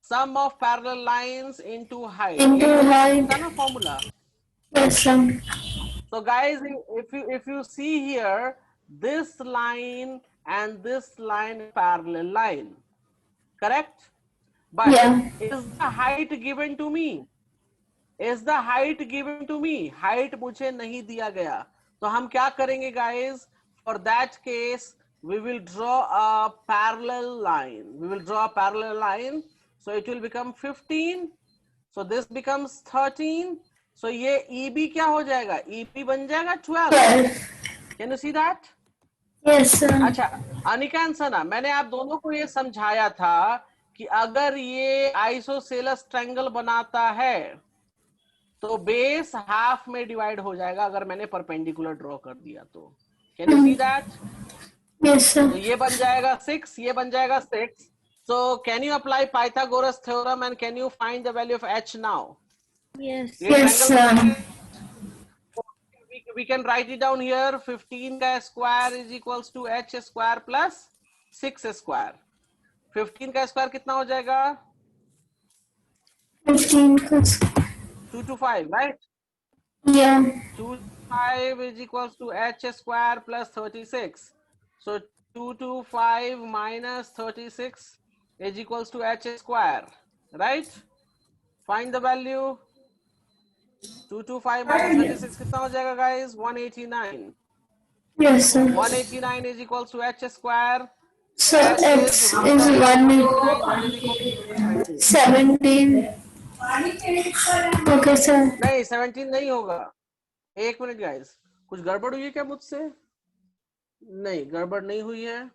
sum of parallel lines into height.
Into height.
ना formula.
Yes, sir.
So guys, if you see here, this line and this line parallel line, correct? But
Yeah.
is the height given to me? Is the height given to me? Height मुझे नहीं दिया गया, तो हम क्या करेंगे guys? For that case, we will draw a parallel line. We will draw a parallel line. So it will become 15. So this becomes 13. So ये EB क्या हो जाएगा? EB बन जाएगा 12.
12.
Can you see that?
Yes, sir.
अच्छा Anika and सना, मैंने आप दोनों को ये समझाया था कि अगर ये आइसोसेलेस ट्रायंगल बनाता है तो बेस हाफ में डिवाइड हो जाएगा अगर मैंने परपेंडिकुलर ड्रॉ कर दिया तो। Can you see that?
Yes, sir.
तो ये बन जाएगा 6, ये बन जाएगा 6. So can you apply Pythagoras theorem and can you find the value of h now?
Yes.
ये
Yes,
triangle
sir.
we can write it down here. 15 का square is equals to h square plus 6 square. 15 का square कितना हो जाएगा?
15 cos.
2 to 5, right?
Yeah.
2 to 5 is equals to h square plus 36. So 2 to 5 minus 36 is equals to h square, right? Find the value. 2 to 5 minus 36 कितना हो जाएगा guys? 189.
Yes, sir.
189 is equals to h square.
So x is 17. Okay, sir.
नहीं 17 नहीं होगा। एक minute guys, कुछ गड़बड़ हुई है क्या मुझसे? नहीं गड़बड़ नहीं हुई है।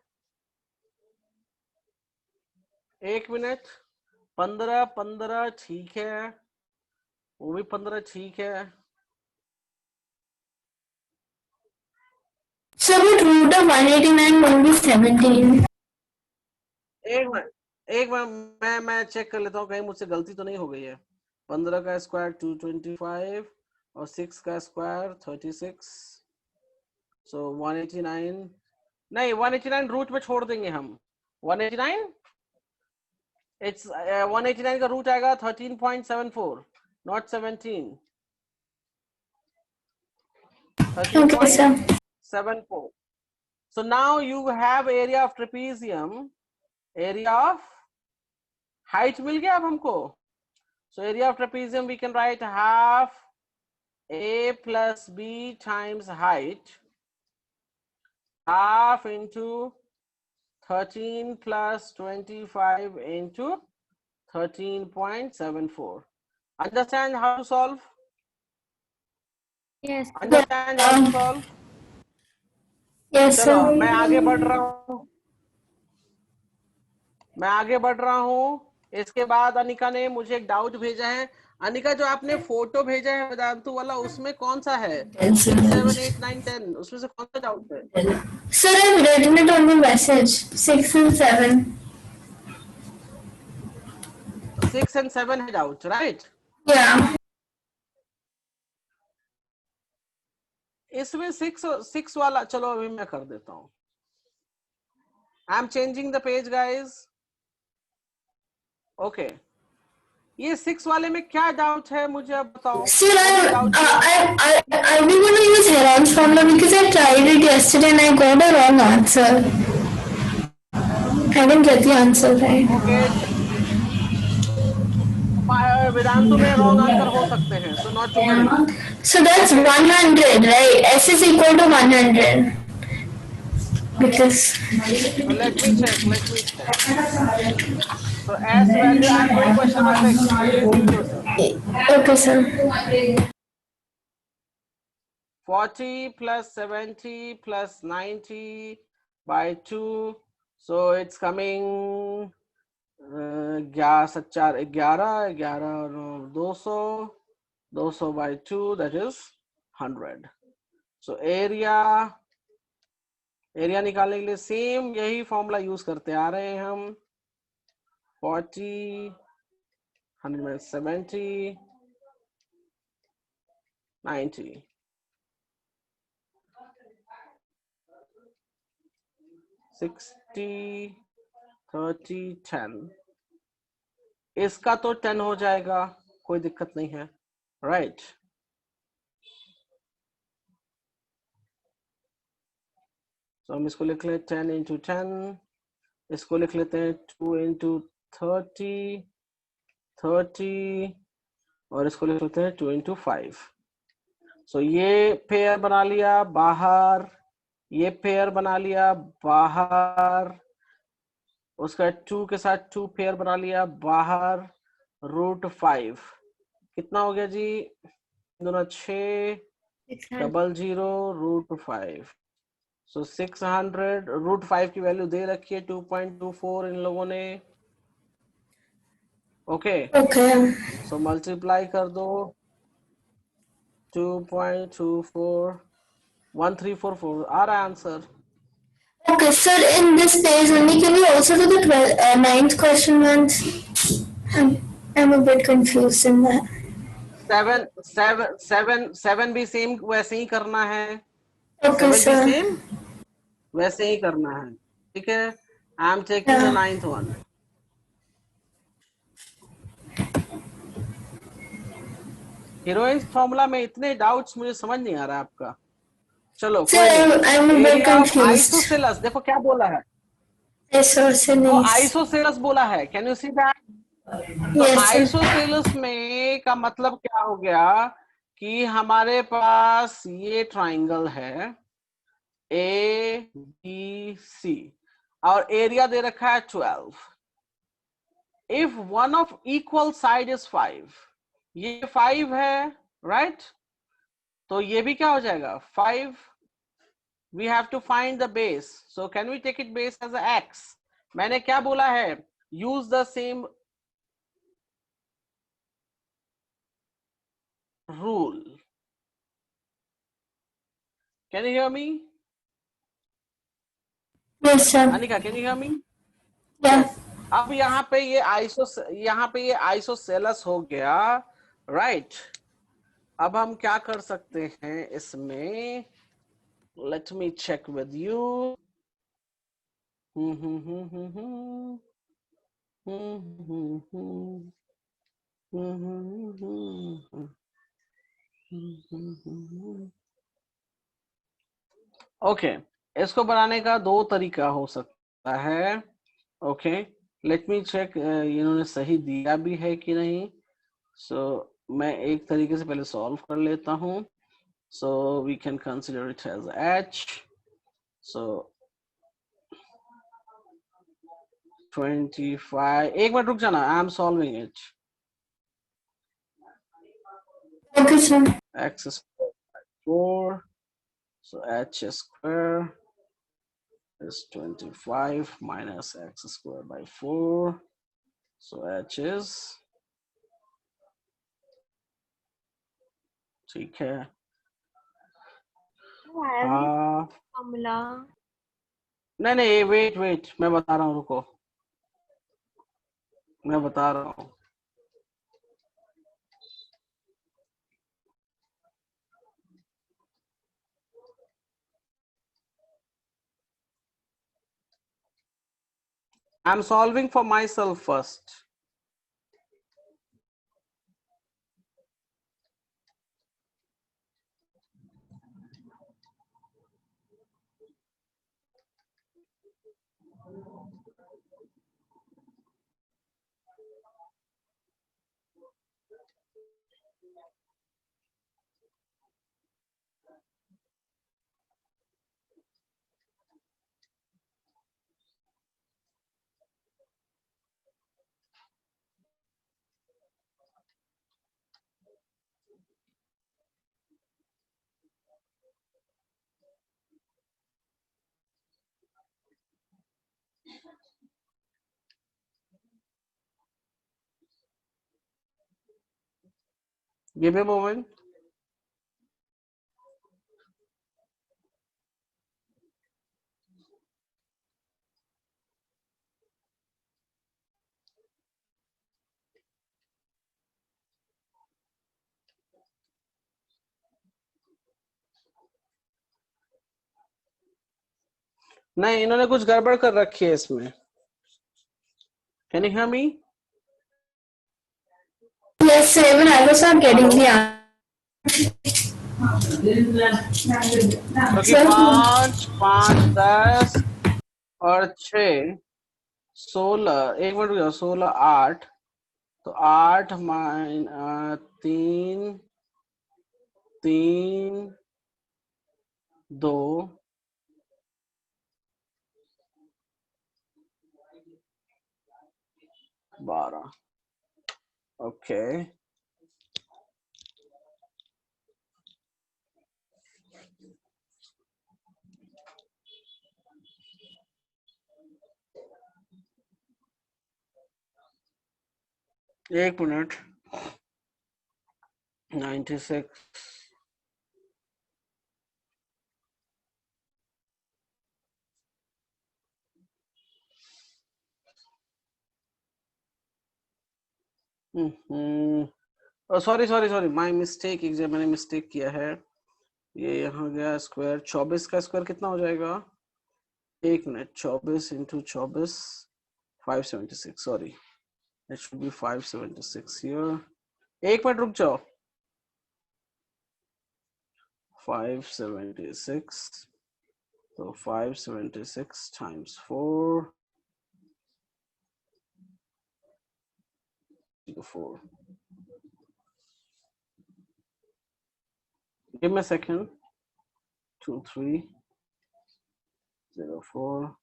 एक मिनट, 15 ठीक है, वो भी 15 ठीक है।
So what root of 189 will be 17?
एक मिनट मैं चेक कर लेता हूँ कहीं मुझसे गलती तो नहीं हो गई है। 15 का स्क्वायर 225 और 6 का स्क्वायर 36, सो 189 नहीं 189 रूट में छोड़ देंगे हम। 189 इट्स 189 का रूट आएगा 13.74 not 17।
Okay, sir.
13.74. So now you have area of trapezium, area of height मिल गया अब हमको। So area of trapezium we can write half a plus b times height, half into 13 plus 25 into 13.74. Understand how to solve?
Yes.
Understand how to solve?
Yes,
चलो
sir.
मैं आगे बढ़ रहा हूँ। इसके बाद अनिका ने मुझे एक डाउट भेजा है। अनिका जो आपने फोटो भेजा है वेदांतु वाला, उसमें कौन सा है? 7, 8, 9, 10 उसमें से कौन सा डाउट है?
Sir, I've written it on the message. 6 and 7.
6 and 7 है डाउट, राइट?
Yeah.
इसमें 6 वाला चलो अभी मैं कर देता हूँ। I am changing the page guys. Okay, ये 6 वाले में क्या डाउट है मुझे अब बताओ।
Sir, I will going to use Heron's formula because I tried it yesterday and I got a wrong answer. I didn't get the answer right.
Okay Vedantu में wrong answer हो सकते हैं, so not to worry.
So that's 100, right? S is equal to 100. Because.
So let me check. So S value, I am doing question number 6. Please mute yourself.
Okay, sir.
40 plus 70 plus 90 by 2. So it's coming 11 200 by 2, that is 100. So area निकालने के लिए same यही formula use करते आ रहे हैं हम. 40 100 70 90. 60 30 10. इसका तो 10 हो जाएगा, कोई दिक्कत नहीं है, राइट. तो हम इसको लिख लेते हैं 10 into 10. इसको लिख लेते हैं 2 into 30 और इसको लिख लेते हैं 2 into 5. सो ये पेयर बना लिया बाहर, ये पेयर बना लिया बाहर, उसका 2 के साथ 2 पेयर बना लिया बाहर, √5 कितना हो गया जी? दोनों 6 00 √5. सो 600. √5 की वैल्यू दे रखी है 2.24 इन लोगों ने. ओके, सो मल्टीप्लाई कर दो 2.24 1344 आ रहा है answer.
Okay, sir, in this page only, can you also do the 9th question once? I'm a bit confused in that.
7 भी सेम वैसे ही करना है.
Okay,
7 भी
sir.
सेम वैसे ही करना है, ठीक है. I am taking the 9th one. Heroines formula में इतने डाउट्स मुझे समझ नहीं आ रहा है आपका. चलो
Sir, I'm a bit
area of
confused.
Isosceles देखो क्या बोला है.
Isosceles.
तो आइसोसेलस बोला है, कैन यू सी दैट? तो
Yes, sir.
आइसोसेलस में का मतलब क्या हो गया कि हमारे पास ये ट्राइंगल है ABC और एरिया दे रखा है 12. If one of equal side is 5, ये 5 है, राइट? तो ये भी क्या हो जाएगा 5. We have to find the base, so can we take it base as x? मैंने क्या बोला है? Use the same rule. Can you hear me?
Yes, sir.
Anika, can you hear me?
Yeah.
अब यहाँ पे ये आइसोसेलस हो गया, राइट? अब हम क्या कर सकते हैं इसमें? Let me check with you. Okay, इसको बनाने का 2 तरीका हो सकता है. ओके, लेट मी चेक इन्होंने सही दिया भी है कि नहीं. सो मैं एक तरीके से पहले सॉल्व कर लेता हूं. So we can consider it as h. So 25. एक मिनट रुक जाना, I am solving it.
Okay, sir.
x square by 4. So h square is 25 minus x square by 4. So h is, ठीक है,
formula.
नहीं वेट मैं बता रहा हूँ, रुको, मैं बता रहा हूँ. I'm solving for myself first. Give me a moment. नहीं, इन्होंने कुछ गड़बड़ कर रखी है इसमें. Can you hear me?
Yes, sir. Even I was not getting the answer.
क्योंकि
Sir,
5, 5, 10 और 6, 16. एक मिनट रुक जाओ. 16, 8. तो 8 3, 3, 2, 12. ओके. एक minute. 96. Sorry my mistake. Exam मैंने मिस्टेक किया है. ये यहाँ गया स्क्वायर. 24 का स्क्वायर कितना हो जाएगा? एक minute. 24 into 24, 576. Sorry, it should be 576 here. एक मिनट रुक जाओ. 576. So 576 times 4. 4. Give me a second. 2304.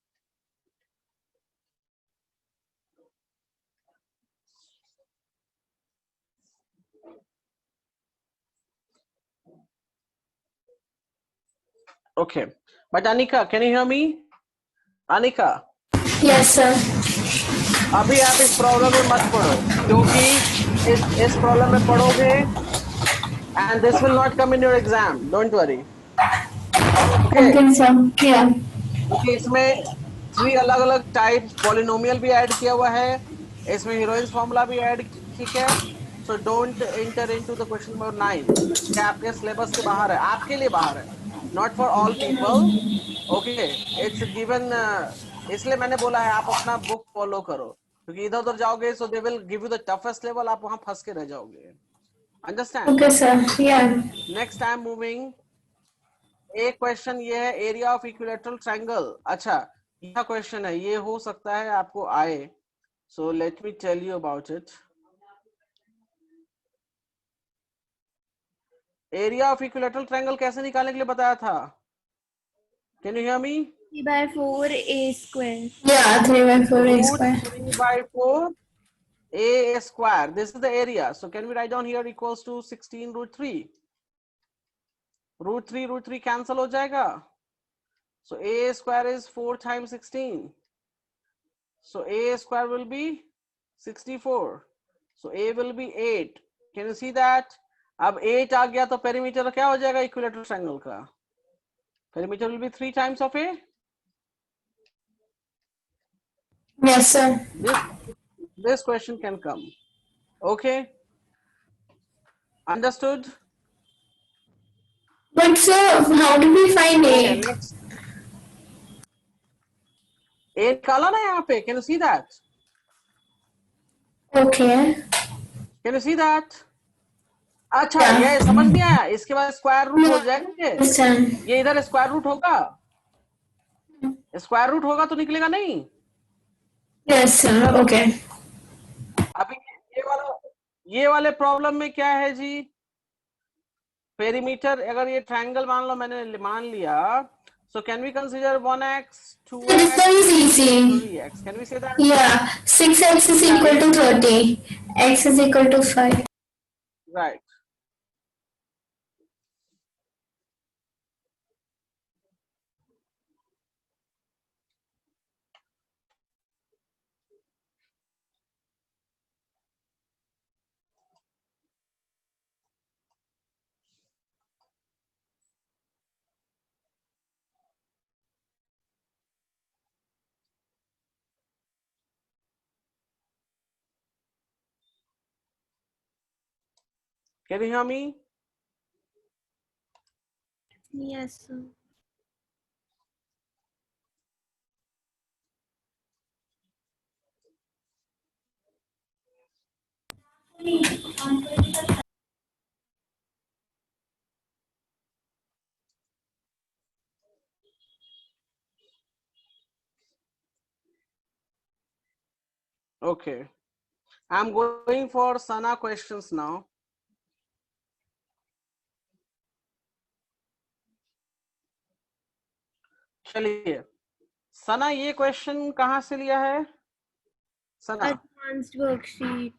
Okay, but Anika, can you hear me? Anika,
yes, sir.
अभी आप इस प्रॉब्लम में मत पढ़ो, क्योंकि इस प्रॉब्लम में पढ़ोगे and this will not come in your exam. Don't worry.
Okay, sir. Yeah.
क्योंकि इसमें 3 अलग अलग टाइप पॉलिनोमियल भी ऐड किया हुआ है, इसमें हीरोइंस फॉर्मूला भी ऐड. ठीक है. So don't enter into the question number 9. ये आपके सिलेबस के बाहर है, आपके लिए बाहर है, not for all people. Okay, it's given. इसलिए मैंने बोला है आप अपना बुक फॉलो करो, क्योंकि इधर उधर जाओगे so they will give you the toughest level, आप वहां फंस के रह जाओगे. Understand?
Okay, sir. Yeah.
Next time moving. एक क्वेश्चन ये है, एरिया ऑफ इक्विलैटरल ट्रायंगल. अच्छा, यह क्वेश्चन है, ये हो सकता है आपको आए. So let me tell you about it. Area of equilateral triangle कैसे निकालने के लिए बताया था? Can you hear me?
3/4 a square.
Yeah, 3/4 a
Root
square.
3/4 a square. This is the area. So can we write down here equals to 16 root 3? Root 3 cancel हो जाएगा. So a square is 4 times 16. So a square will be 64. So a will be 8. Can you see that? अब 8 आ गया तो perimeter क्या हो जाएगा equilateral triangle का? Perimeter will be 3 times of a.
Yes, sir.
This question can come. Okay. Understood?
But sir, how do we find
Okay,
A?
next. A निकाला ना यहाँ पे. Can you see that?
Okay.
Can you see that? अच्छा,
Yeah.
ये समझ नहीं आया. इसके बाद स्क्वायर रूट हो जाएगा.
Yes, sir.
ये इधर स्क्वायर रूट होगा. स्क्वायर रूट होगा तो निकलेगा नहीं.
Yes, sir. Okay.
अभी ये वाला ये वाले प्रॉब्लम में क्या है जी, पेरीमीटर अगर ये ट्रायंगल मान लो मैंने मान लिया, so can we consider 1x,
This
2x,
one is easy.
3x? Can we say that?
Yeah, 6x is
Yeah,
equal to 30. X is equal to 5.
right. Can you hear me?
Yes, sir.
Okay, I'm going for Sana questions now. चलिए, सना ये question कहाँ से लिया है? सना
Advanced worksheet.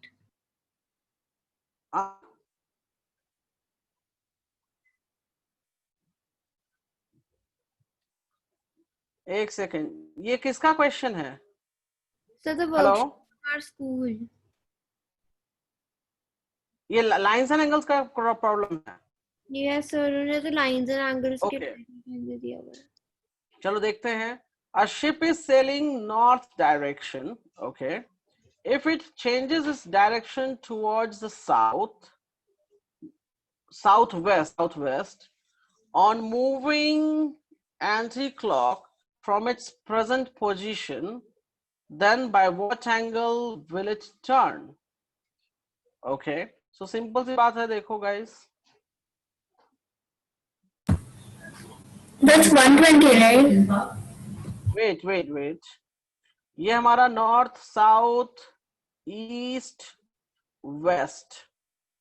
एक second, ये किसका question है?
So the
hello,
worksheet of our school.
ये लाइंस एंड एंगल्स का प्रॉब्लम है?
Yes, sir. उन्होंने तो lines and angles के
Okay.
टाइप दिया हुआ है.
चलो देखते हैं. A ship is sailing north direction. Okay. If it changes its direction towards the southwest, on moving anti-clock from its present position, then by what angle will it turn? Okay. So simple सी बात है, देखो guys.
That's 120, right?
Wait. ये हमारा north, south, east, west.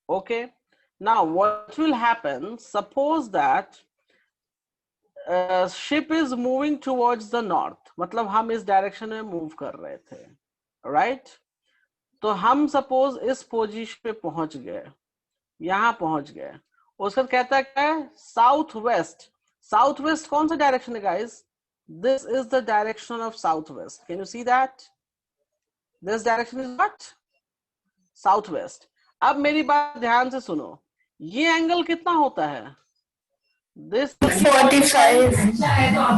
Okay, now what will happen, suppose that ship is moving towards the north, मतलब हम इस direction में move कर रहे थे, right? तो हम सपोज इस पोजीशन पे पहुंच गए, यहां पहुंच गए, उसका कहता है क्या है, साउथ वेस्ट. साउथ वेस्ट कौन सा डायरेक्शन है guys? This is the direction of south west. Can you see that? This direction is what? South west. अब मेरी बात ध्यान से सुनो, ये एंगल कितना होता है? This
45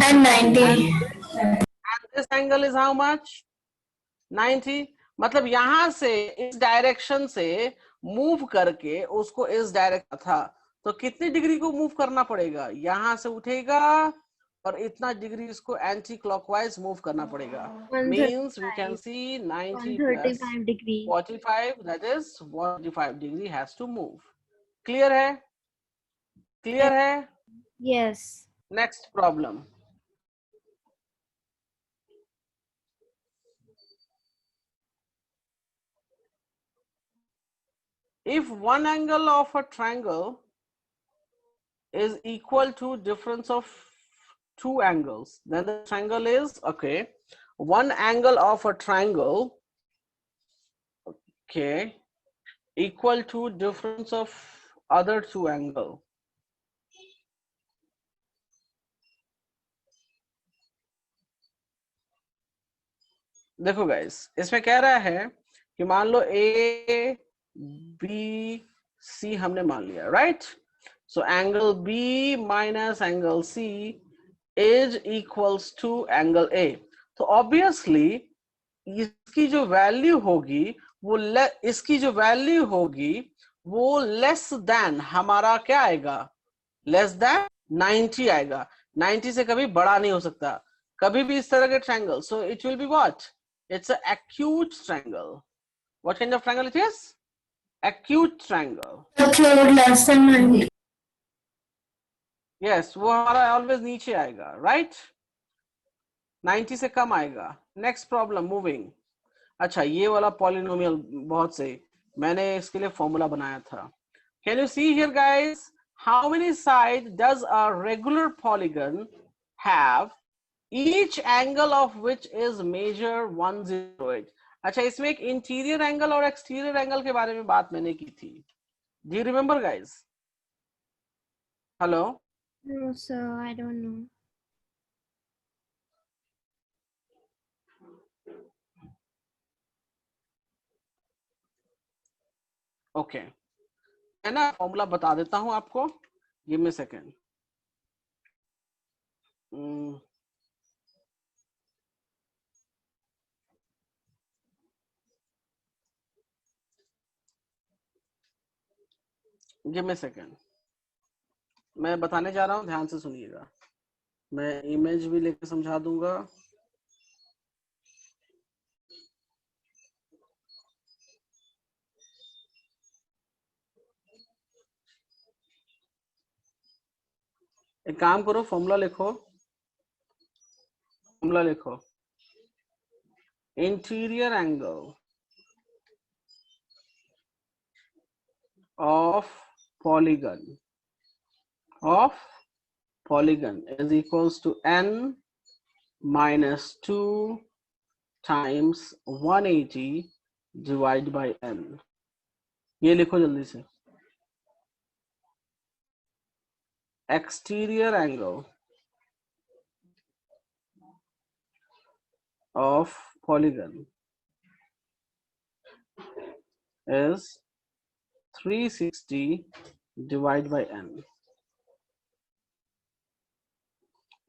and 90.
and this angle is how much? 90. मतलब यहां से इस डायरेक्शन से मूव करके उसको इस डायरेक्शन था, तो कितनी डिग्री को मूव करना पड़ेगा? यहां से उठेगा और इतना डिग्री इसको एंटी क्लॉकवाइज मूव करना पड़ेगा. Means we can see 90 plus
135 degree.
45, that is 135 degree has to move. Clear है? क्लियर है?
Yes.
Next problem. If one angle of a triangle is equal to difference of two angles, then the triangle is, okay, one angle of a triangle, okay, equal to difference of other two angle. देखो guys, इसमें कह रहा है कि मान लो A B C हमने मान लिया, right? So angle B minus angle C is equals to angle A. तो ऑब्वियसली इसकी जो वैल्यू होगी वो इसकी जो वैल्यू होगी वो लेस देन हमारा क्या आएगा? लेस देन 90 आएगा. 90 से कभी बड़ा नहीं हो सकता कभी भी इस तरह के triangle. So it will be what? It's an acute triangle. What kind of triangle it is? Acute triangle.
Acute less than 90.
Yes, वो हमारा always नीचे आएगा, right? 90 से कम आएगा. Next problem, moving. अच्छा, ये वाला polynomial बहुत सही. मैंने इसके लिए फॉर्मूला बनाया था. Can you see here guys, how many sides does a regular polygon have, each angle of which is measure 108? अच्छा, इसमें एक इंटीरियर एंगल और एक्सटीरियर एंगल के बारे में बात मैंने की थी. Do you remember guys? Hello?
No, sir, I don't know.
Okay, मैं ना फॉर्मूला बता देता हूं आपको. Give me second. Give me second. मैं बताने जा रहा हूं, ध्यान से सुनिएगा. मैं इमेज भी लेकर समझा दूंगा. एक काम करो, फॉर्मूला लिखो. फॉर्मूला लिखो. Interior angle of polygon is equals to n minus 2 times 180 divided by n. ये लिखो जल्दी से. Exterior angle of polygon is 360 divided by n.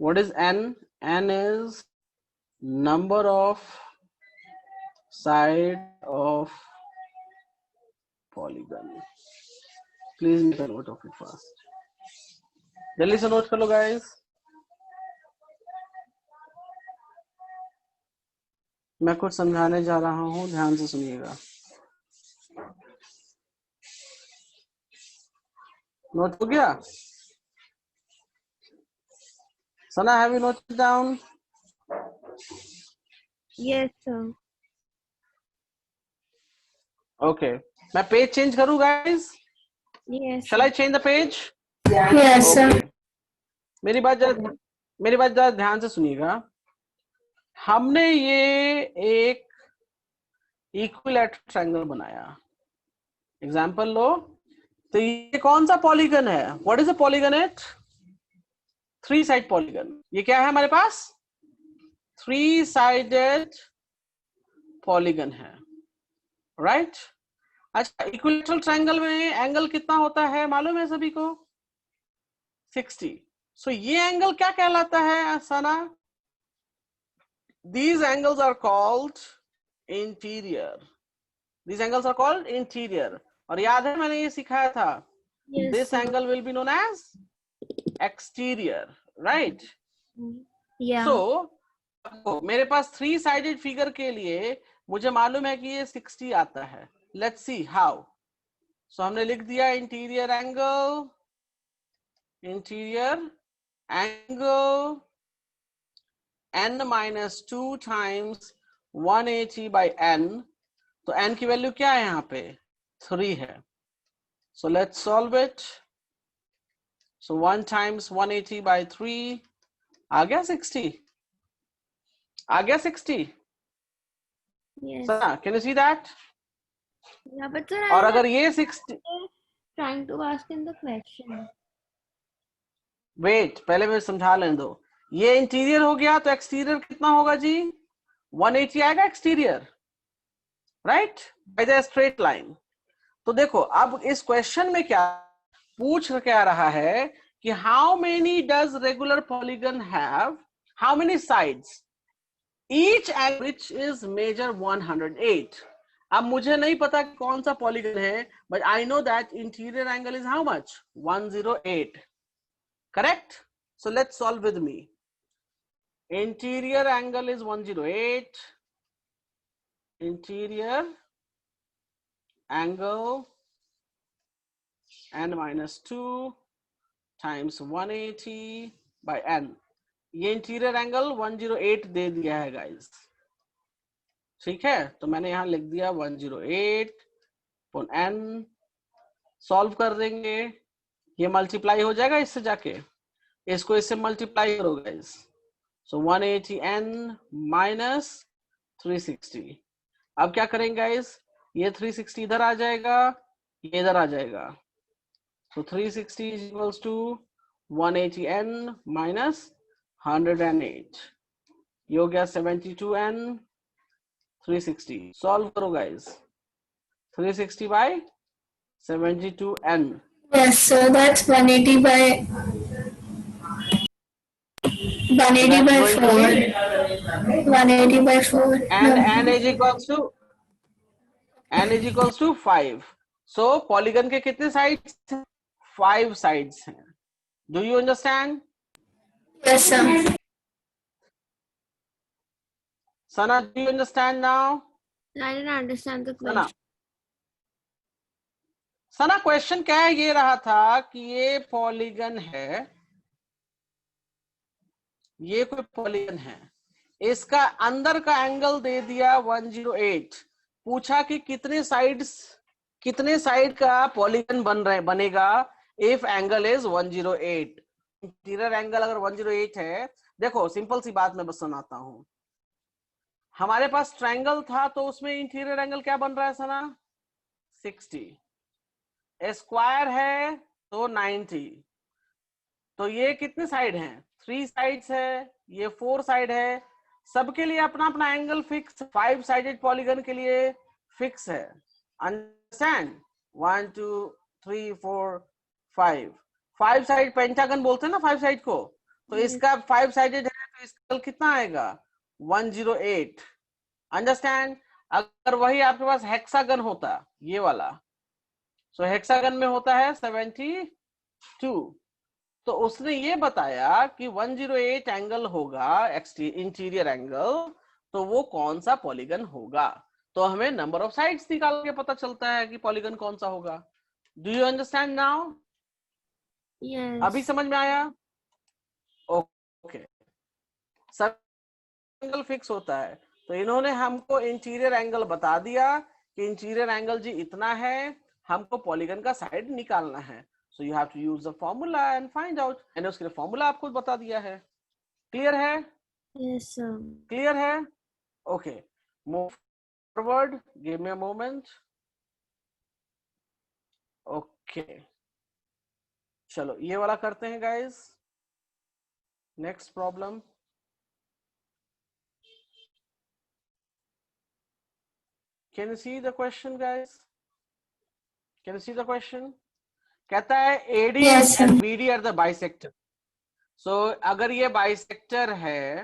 What is n? N is number of side of polygon. Please make a note of it first. जल्दी से note कर लो guys. मैं कुछ समझाने जा रहा हूं, ध्यान से सुनिएगा. नोट हो गया? सना, have you noted down?
Yes, sir.
Okay. मैं पेज चेंज करूं guys?
Yes.
Shall I change the page?
Yes, sir.
Okay. मेरी बात जरा ध्यान से सुनिएगा. हमने ये एक इक्विलैटरल ट्रायंगल बनाया. एग्जांपल लो. तो ये कौन सा पॉलीगन है? What is a polygon? It 3 side polygon. ये क्या है हमारे पास? 3 साइडेड पॉलीगन है, राइट? अच्छा, इक्विलैटरल ट्रायंगल में एंगल कितना होता है मालूम है सभी को? 60. सो ये एंगल क्या कहलाता है सना? These angles are called interior. These angles are called interior. और याद है मैंने ये सिखाया था.
Yes,
This
sir.
angle will be known as exterior, right?
Yeah.
So मेरे पास 3 साइडेड फिगर के लिए मुझे मालूम है कि ये 60 आता है. Let's see how. So हमने लिख दिया interior angle n minus 2 times 180 by n. तो n की वैल्यू क्या है यहाँ पे? 3 है. So let's solve it. So 1 times 180 by 3 आ गया 60. आ गया 60.
Yes.
Sir, can you see that?
Yeah, but sir,
और
I
अगर
was
ये 60,
trying to ask him the question.
Wait, पहले मैं समझा लेने दो. ये इंटीरियर हो गया तो एक्सटीरियर कितना होगा जी? 180 आएगा exterior, right? By the straight line. तो देखो अब इस क्वेश्चन में क्या पूछ क्या रहा है कि how many does regular polygon have, how many sides, each angle which is measure 108. अब मुझे नहीं पता कौन सा पॉलीगन है, but I know that interior angle is how much? 108. Correct? So let's solve with me. Interior angle is 108. Interior angle n minus 2 times 180 by n. ये interior angle 108 दे दिया है गाइस. ठीक है, तो मैंने यहां लिख दिया 108 अपॉन n सॉल्व कर देंगे, ये मल्टीप्लाई हो जाएगा इससे जाके, इसको इससे मल्टीप्लाई करो गाइस, सो 180n माइनस 360। अब क्या करेंगे गाइस, ये 360 इधर आ जाएगा, ये इधर आ जाएगा, so 360 is equals to 180n minus 108, ये हो गया 72n 360। सॉल्व करो guys, 360 by 72n,
Yes, so that's 180 by
so that's going to be
4. 180 by 4.
and
Yeah.
n is equals to 5. so polygon के कितने sides हैं? 5 sides हैं. Do you understand?
Yes, sir.
Sana, do you understand now?
I didn't understand the
Sana,
question.
Sana question क्या है, ये रहा था कि ये पॉलीगन है, ये कोई पॉलीगन है, इसका अंदर का एंगल दे दिया 108, पूछा कि कितने साइड का पॉलीगन बनेगा if angle is 108। Interior angle अगर 108 है, देखो सिंपल सी बात मैं बस सुनाता हूं, हमारे पास ट्रायंगल था तो उसमें इंटीरियर एंगल क्या बन रहा है सना, 60, स्क्वायर है तो 90, तो ये कितने साइड हैं, 3 साइड्स है, ये 4 साइड है, सबके लिए अपना अपना एंगल फिक्स, 5 साइडेड पॉलीगन के लिए फिक्स है, अंडरस्टैंड, 1 2 3 4 5 साइड पेंटागन बोलते हैं ना 5 साइड को, तो इसका 5 साइडेड है तो इसका कितना आएगा 108, अंडरस्टैंड। अगर वही आपके पास हेक्सागन होता ये वाला, सो हेक्सागन में होता है 72, तो उसने ये बताया कि 108 एंगल होगा इंटीरियर एंगल, तो वो कौन सा पॉलीगन होगा, तो हमें नंबर ऑफ साइड्स निकाल के पता चलता है कि पॉलीगन कौन सा होगा। Do you understand now?
Yes.
अभी समझ में आया? ओके, सब एंगल फिक्स होता है, तो इन्होंने हमको इंटीरियर एंगल बता दिया कि इंटीरियर एंगल जी इतना है, हमको पॉलीगन का साइड निकालना है, so you have to use the formula and find out, मैंने उसके लिए फॉर्मूला आपको बता दिया है, क्लियर है?
Yes, sir.
क्लियर है? Okay, move forward, give me a moment. Okay, चलो ये वाला करते हैं guys, next problem. Can you see the question guys? Can you see the question? कहता है AD
Yes, sir.
and BD are the bisector. So अगर ये bisector है,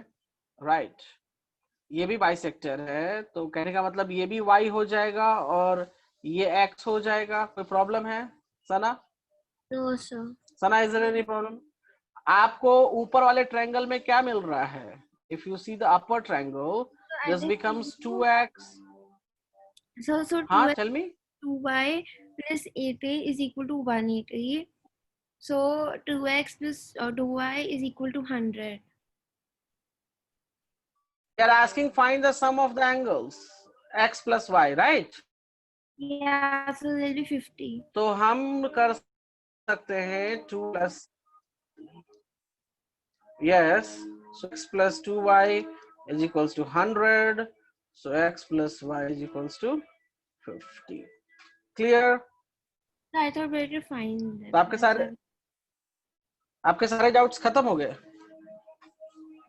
राइट, ये भी बाइसेक्टर है, तो कहने का मतलब ये भी Y हो जाएगा और ये X हो जाएगा, कोई प्रॉब्लम है Sana?
No, sir.
Sana, is there any problem? आपको ऊपर वाले ट्रायंगल में क्या मिल रहा है? If you see the upper triangle, this becomes 2x।
So
हाँ,
2x,
tell me.
2y plus 8a is equal to 180. So 2x plus 2y is equal to 100.
They are asking find the sum of the angles x plus y, right?
Yeah, so there'll be 50.
तो हम कर सकते हैं 2 plus, yes, so x plus 2y is equals to 100, so x plus y is equals to 50. Clear?
So I thought better find that.
तो आपके सारे doubts खत्म हो गए?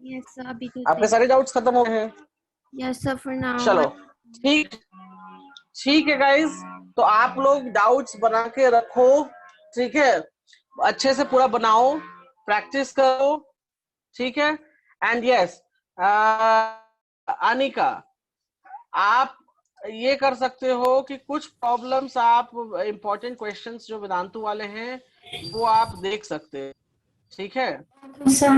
Yes, sir. Abhi to
आपके सारे डाउट्स खत्म हो गए हैं?
Yes, sir. For now.
चलो ठीक है गाइस, तो आप लोग डाउट्स बना के रखो, ठीक है, अच्छे से पूरा बनाओ, प्रैक्टिस करो, ठीक है। एंड यस, अनिका, आप ये कर सकते हो कि कुछ प्रॉब्लम्स आप इंपॉर्टेंट क्वेश्चंस जो वेदांतु वाले हैं वो आप देख सकते हैं, ठीक है।
Sir.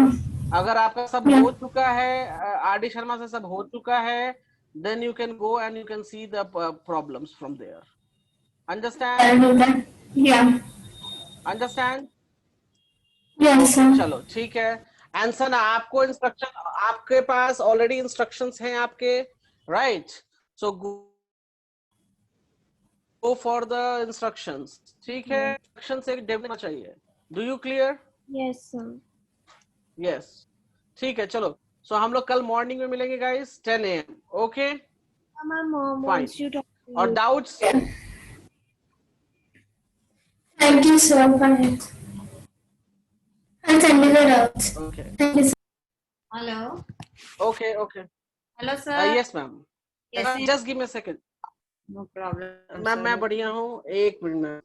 अगर आपका सब हो चुका है, आर.डी. शर्मा से सब हो चुका है, then you can go and you can see the problems from there. Understand?
I'll do that. Yeah.
Understand?
Yes, sir.
चलो ठीक है। आंसर ना, आपको इंस्ट्रक्शन, आपके पास ऑलरेडी इंस्ट्रक्शंस हैं आपके, right? So go for the instructions. ठीक है, instructions एक डेवलप होना चाहिए. Do you clear?
Yes, sir.
Yes. ठीक है, चलो. So हम लोग कल मॉर्निंग में मिलेंगे guys 10 AM. Okay?
My mom
Fine.
wants you to talk to
और
you.
doubts?
Thank you, sir. Bye. I'll send you the doubts.
Okay.
Thank you, sir.
Hello.
Okay, okay.
Hello, sir.
Yes ma'am.
कैसे हैं?
Just give me a second.
No problem.
Ma'am
sir.
मैं बढ़िया हूँ, एक minute में.